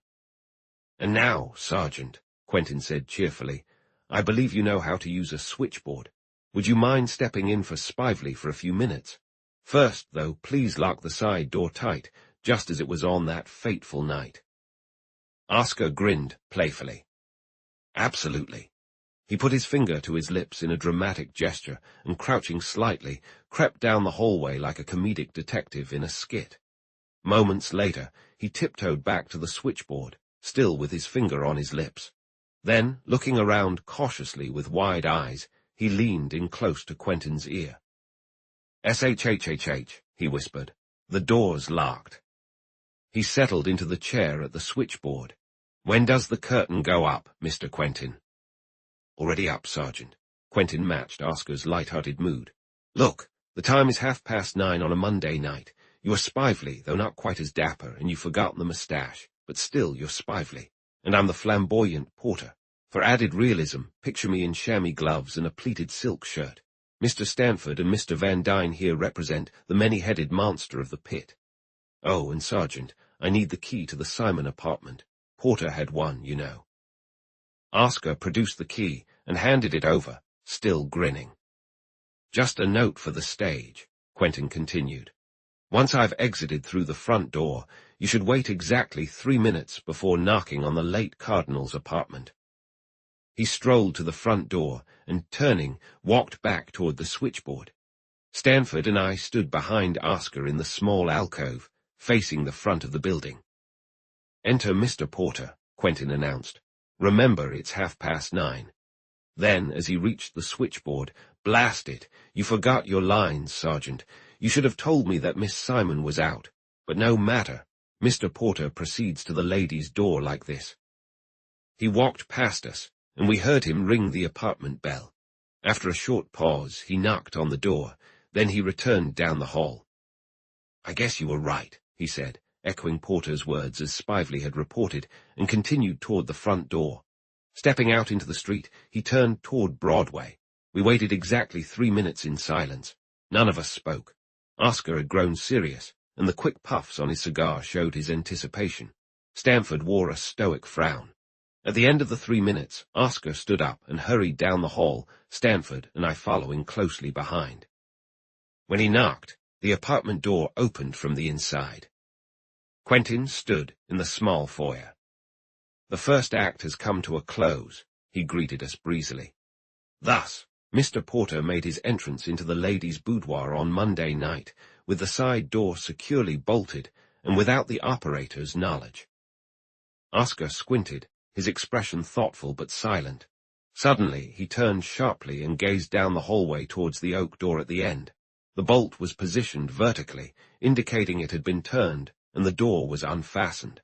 "And now, Sergeant," Quentin said cheerfully, "I believe you know how to use a switchboard. Would you mind stepping in for Spively for a few minutes? First, though, please lock the side door tight, just as it was on that fateful night." Oscar grinned playfully. "Absolutely." He put his finger to his lips in a dramatic gesture and, crouching slightly, crept down the hallway like a comedic detective in a skit. Moments later, he tiptoed back to the switchboard, still with his finger on his lips. Then, looking around cautiously with wide eyes, he leaned in close to Quentin's ear. "SHHHH," he whispered. "The door's locked." He settled into the chair at the switchboard. "When does the curtain go up, Mr. Quentin?" "Already up, Sergeant." Quentin matched Oscar's light-hearted mood. "Look, the time is 9:30 on a Monday night. You are spively, though not quite as dapper, and you've forgotten the moustache, but still you're spively. And I'm the flamboyant porter. For added realism, picture me in chamois gloves and a pleated silk shirt. Mr. Stanford and Mr. Van Dyne here represent the many-headed monster of the pit. Oh, and Sergeant, I need the key to the Simon apartment. Porter had one, you know. Oscar produced the key and handed it over, still grinning. Just a note for the stage, Quentin continued. Once I've exited through the front door, you should wait exactly 3 minutes before knocking on the late Cardinal's apartment. He strolled to the front door and, turning, walked back toward the switchboard. Stanford and I stood behind Oscar in the small alcove, facing the front of the building. Enter Mr. Porter, Quentin announced. Remember, it's 9:30. Then, as he reached the switchboard, blast it, you forgot your lines, Sergeant. You should have told me that Miss Simon was out. But no matter. Mr. Porter proceeds to the ladies' door like this. He walked past us, and we heard him ring the apartment bell. After a short pause, he knocked on the door. Then he returned down the hall. I guess you were right, he said, echoing Porter's words as Spively had reported, and continued toward the front door. Stepping out into the street, he turned toward Broadway. We waited exactly 3 minutes in silence. None of us spoke. Oscar had grown serious, and the quick puffs on his cigar showed his anticipation. Stanford wore a stoic frown. At the end of the 3 minutes, Oscar stood up and hurried down the hall, Stanford and I following closely behind. When he knocked, the apartment door opened from the inside. Quentin stood in the small foyer. The first act has come to a close, he greeted us breezily. Thus, Mr. Porter made his entrance into the ladies' boudoir on Monday night, with the side door securely bolted and without the operator's knowledge. Oscar squinted, his expression thoughtful but silent. Suddenly, he turned sharply and gazed down the hallway towards the oak door at the end. The bolt was positioned vertically, indicating it had been turned, and the door was unfastened.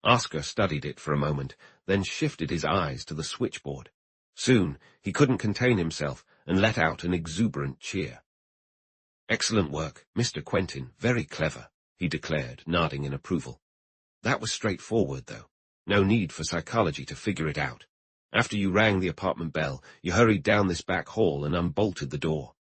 Oscar studied it for a moment, then shifted his eyes to the switchboard. Soon, he couldn't contain himself and let out an exuberant cheer. Excellent work, Mr. Quentin, very clever, he declared, nodding in approval. That was straightforward, though. No need for psychology to figure it out. After you rang the apartment bell, you hurried down this back hall and unbolted the door.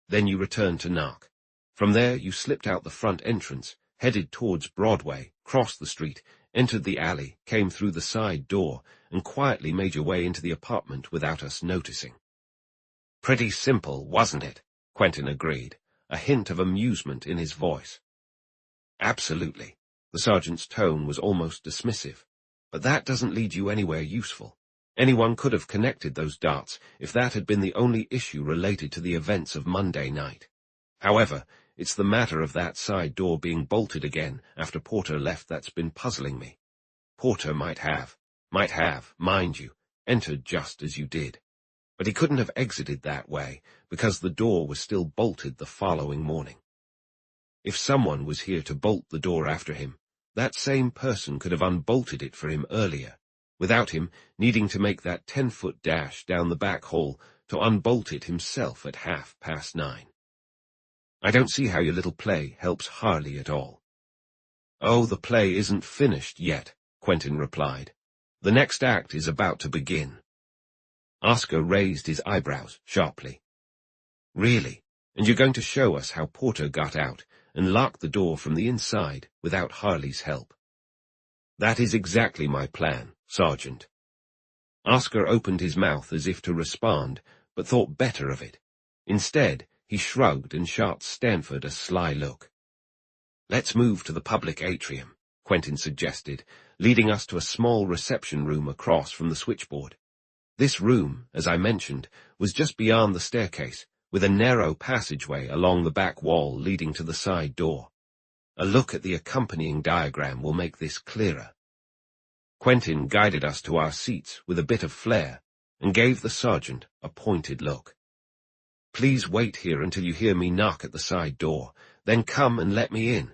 Then you returned to knock. From there, you slipped out the front entrance, headed towards Broadway, crossed the street, entered the alley, came through the side door, and quietly made your way into the apartment without us noticing. Pretty simple, wasn't it? Quentin agreed, a hint of amusement in his voice. Absolutely. The sergeant's tone was almost dismissive. But that doesn't lead you anywhere useful. Anyone could have connected those dots if that had been the only issue related to the events of Monday night. However, it's the matter of that side door being bolted again after Porter left that's been puzzling me. Porter might have, mind you, entered just as you did. But he couldn't have exited that way, because the door was still bolted the following morning. If someone was here to bolt the door after him, that same person could have unbolted it for him earlier, without him needing to make that 10-foot dash down the back hall to unbolt it himself at 9:30. I don't see how your little play helps Harley at all. Oh, the play isn't finished yet, Quentin replied. The next act is about to begin. Oscar raised his eyebrows sharply. Really? And you're going to show us how Porter got out and locked the door from the inside without Harley's help? That is exactly my plan, Sergeant. Oscar opened his mouth as if to respond, but thought better of it. Instead, he shrugged and shot Stanford a sly look. Let's move to the public atrium, Quentin suggested, leading us to a small reception room across from the switchboard. This room, as I mentioned, was just beyond the staircase, with a narrow passageway along the back wall leading to the side door. A look at the accompanying diagram will make this clearer. Quentin guided us to our seats with a bit of flair, and gave the sergeant a pointed look. Please wait here until you hear me knock at the side door, then come and let me in.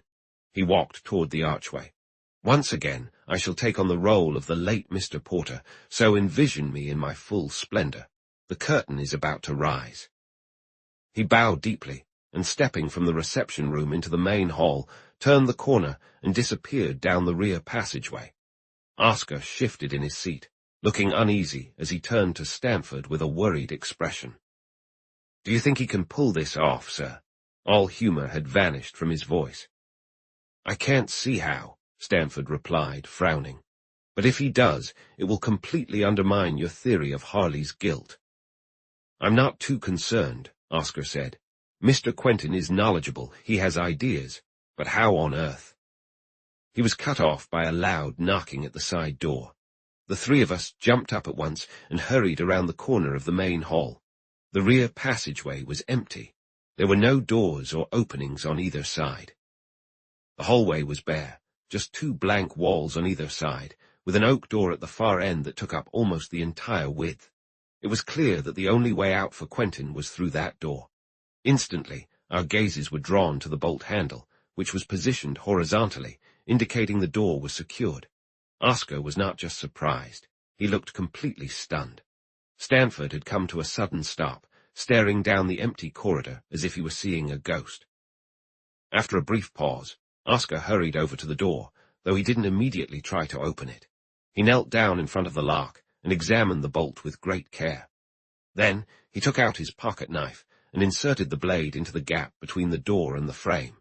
He walked toward the archway. Once again, I shall take on the role of the late Mr. Porter, so envision me in my full splendor. The curtain is about to rise. He bowed deeply, and stepping from the reception room into the main hall, turned the corner, and disappeared down the rear passageway. Oscar shifted in his seat, looking uneasy as he turned to Stanford with a worried expression. "Do you think he can pull this off, sir?" All humor had vanished from his voice. "I can't see how," Stanford replied, frowning. "But if he does, it will completely undermine your theory of Harley's guilt." "I'm not too concerned," Oscar said. "Mr. Quentin is knowledgeable, he has ideas, but how on earth?" He was cut off by a loud knocking at the side door. The three of us jumped up at once and hurried around the corner of the main hall. The rear passageway was empty. There were no doors or openings on either side. The hallway was bare, just two blank walls on either side, with an oak door at the far end that took up almost the entire width. It was clear that the only way out for Quentin was through that door. Instantly, our gazes were drawn to the bolt handle, which was positioned horizontally, indicating the door was secured. Oscar was not just surprised. He looked completely stunned. Stanford had come to a sudden stop, staring down the empty corridor as if he were seeing a ghost. After a brief pause, Oscar hurried over to the door, though he didn't immediately try to open it. He knelt down in front of the lock and examined the bolt with great care. Then he took out his pocket knife and inserted the blade into the gap between the door and the frame.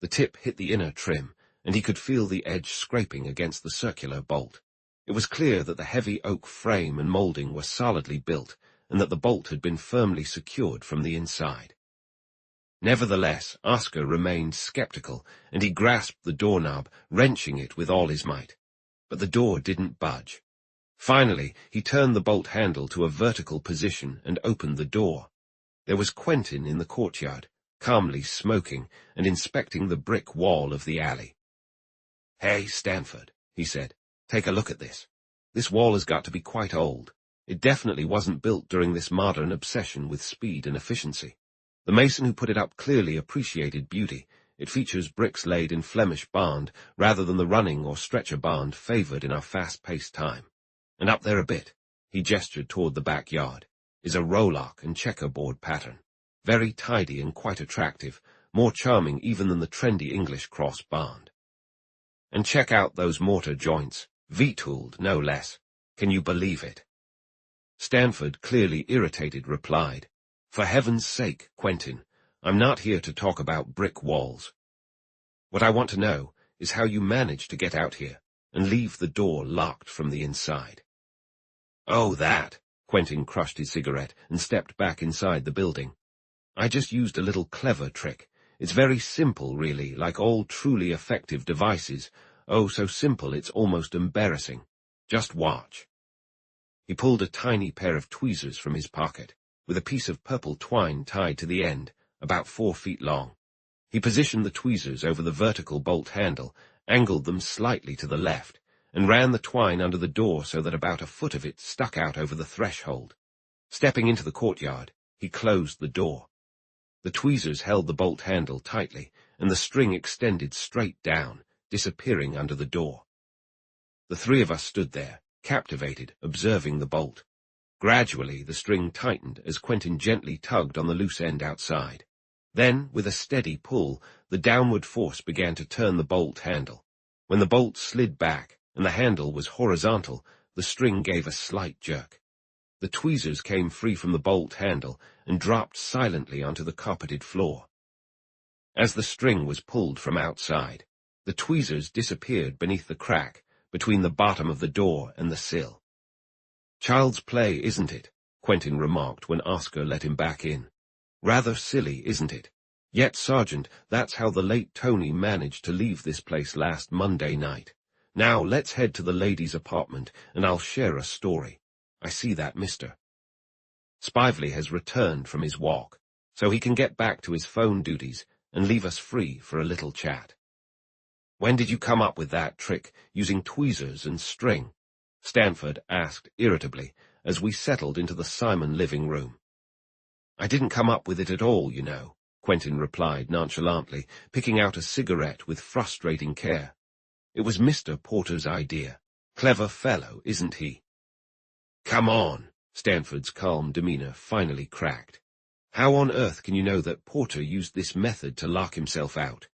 The tip hit the inner trim, and he could feel the edge scraping against the circular bolt. It was clear that the heavy oak frame and molding were solidly built, and that the bolt had been firmly secured from the inside. Nevertheless, Oscar remained skeptical, and he grasped the doorknob, wrenching it with all his might. But the door didn't budge. Finally, he turned the bolt handle to a vertical position and opened the door. There was Quentin in the courtyard, calmly smoking and inspecting the brick wall of the alley. "Hey, Stanford," he said, "take a look at this. This wall has got to be quite old. It definitely wasn't built during this modern obsession with speed and efficiency. The mason who put it up clearly appreciated beauty. It features bricks laid in Flemish bond rather than the running or stretcher bond favored in our fast-paced time. And up there a bit," he gestured toward the backyard, "is a rowlock and checkerboard pattern. Very tidy and quite attractive, more charming even than the trendy English cross bond. And check out those mortar joints, V-tooled, no less. Can you believe it?" Stanford, clearly irritated, replied, "For heaven's sake, Quentin, I'm not here to talk about brick walls. What I want to know is how you managed to get out here and leave the door locked from the inside." "Oh, that," Quentin crushed his cigarette and stepped back inside the building. "I just used a little clever trick. It's very simple, really, like all truly effective devices. Oh, so simple it's almost embarrassing. Just watch." He pulled a tiny pair of tweezers from his pocket, with a piece of purple twine tied to the end, about 4 feet long. He positioned the tweezers over the vertical bolt handle, angled them slightly to the left, and ran the twine under the door so that about a foot of it stuck out over the threshold. Stepping into the courtyard, he closed the door. The tweezers held the bolt handle tightly, and the string extended straight down, disappearing under the door. The three of us stood there, captivated, observing the bolt. Gradually, the string tightened as Quentin gently tugged on the loose end outside. Then, with a steady pull, the downward force began to turn the bolt handle. When the bolt slid back and the handle was horizontal, the string gave a slight jerk. The tweezers came free from the bolt handle and dropped silently onto the carpeted floor. As the string was pulled from outside, the tweezers disappeared beneath the crack between the bottom of the door and the sill. "Child's play, isn't it?" Quentin remarked when Oscar let him back in. "Rather silly, isn't it? Yet, Sergeant, that's how the late Tony managed to leave this place last Monday night. Now let's head to the lady's apartment, and I'll share a story. I see that Mr. Spively has returned from his walk, so he can get back to his phone duties and leave us free for a little chat." "When did you come up with that trick, using tweezers and string?" Stanford asked irritably as we settled into the Simon living room. "I didn't come up with it at all, you know," Quentin replied nonchalantly, picking out a cigarette with frustrating care. "It was Mr. Porter's idea. Clever fellow, isn't he?" "Come on," Stanford's calm demeanor finally cracked. "How on earth can you know that Porter used this method to lock himself out?"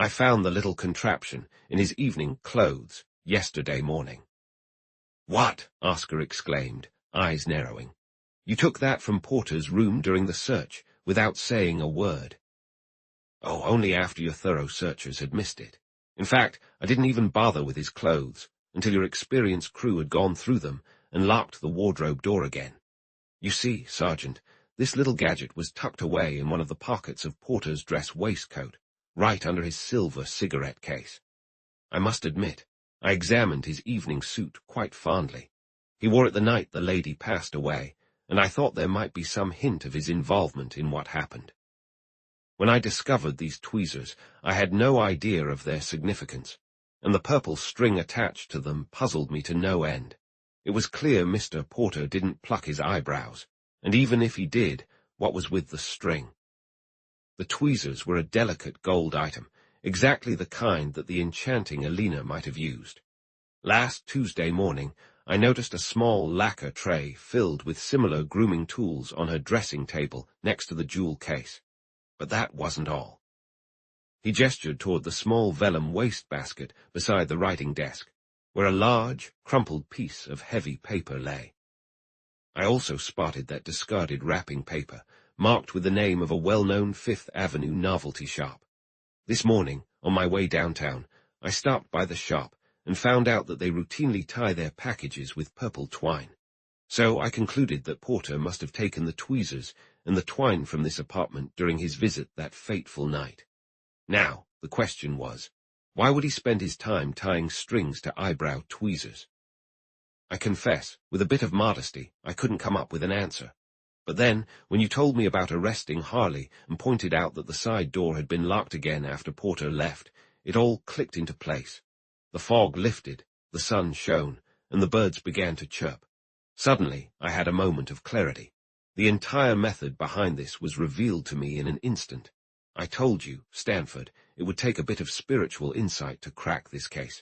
I found the little contraption in his evening clothes yesterday morning." "What?" Oscar exclaimed, eyes narrowing. "You took that from Porter's room during the search, without saying a word?" "Oh, only after your thorough searchers had missed it. In fact, I didn't even bother with his clothes, until your experienced crew had gone through them and locked the wardrobe door again. You see, Sergeant, this little gadget was tucked away in one of the pockets of Porter's dress waistcoat, right under his silver cigarette case. I must admit, I examined his evening suit quite fondly. He wore it the night the lady passed away, and I thought there might be some hint of his involvement in what happened. When I discovered these tweezers, I had no idea of their significance, and the purple string attached to them puzzled me to no end. It was clear Mr. Porter didn't pluck his eyebrows, and even if he did, what was with the string? The tweezers were a delicate gold item, exactly the kind that the enchanting Eleanor might have used. Last Tuesday morning, I noticed a small lacquer tray filled with similar grooming tools on her dressing table next to the jewel case. But that wasn't all. He gestured toward the small vellum wastebasket beside the writing desk, where a large, crumpled piece of heavy paper lay. I also spotted that discarded wrapping paper, marked with the name of a well-known Fifth Avenue novelty shop. This morning, on my way downtown, I stopped by the shop and found out that they routinely tie their packages with purple twine. So I concluded that Porter must have taken the tweezers and the twine from this apartment during his visit that fateful night. Now, the question was, why would he spend his time tying strings to eyebrow tweezers? I confess, with a bit of modesty, I couldn't come up with an answer. But then, when you told me about arresting Harley and pointed out that the side door had been locked again after Porter left, it all clicked into place. The fog lifted, the sun shone, and the birds began to chirp. Suddenly, I had a moment of clarity. The entire method behind this was revealed to me in an instant. I told you, Stanford, it would take a bit of spiritual insight to crack this case.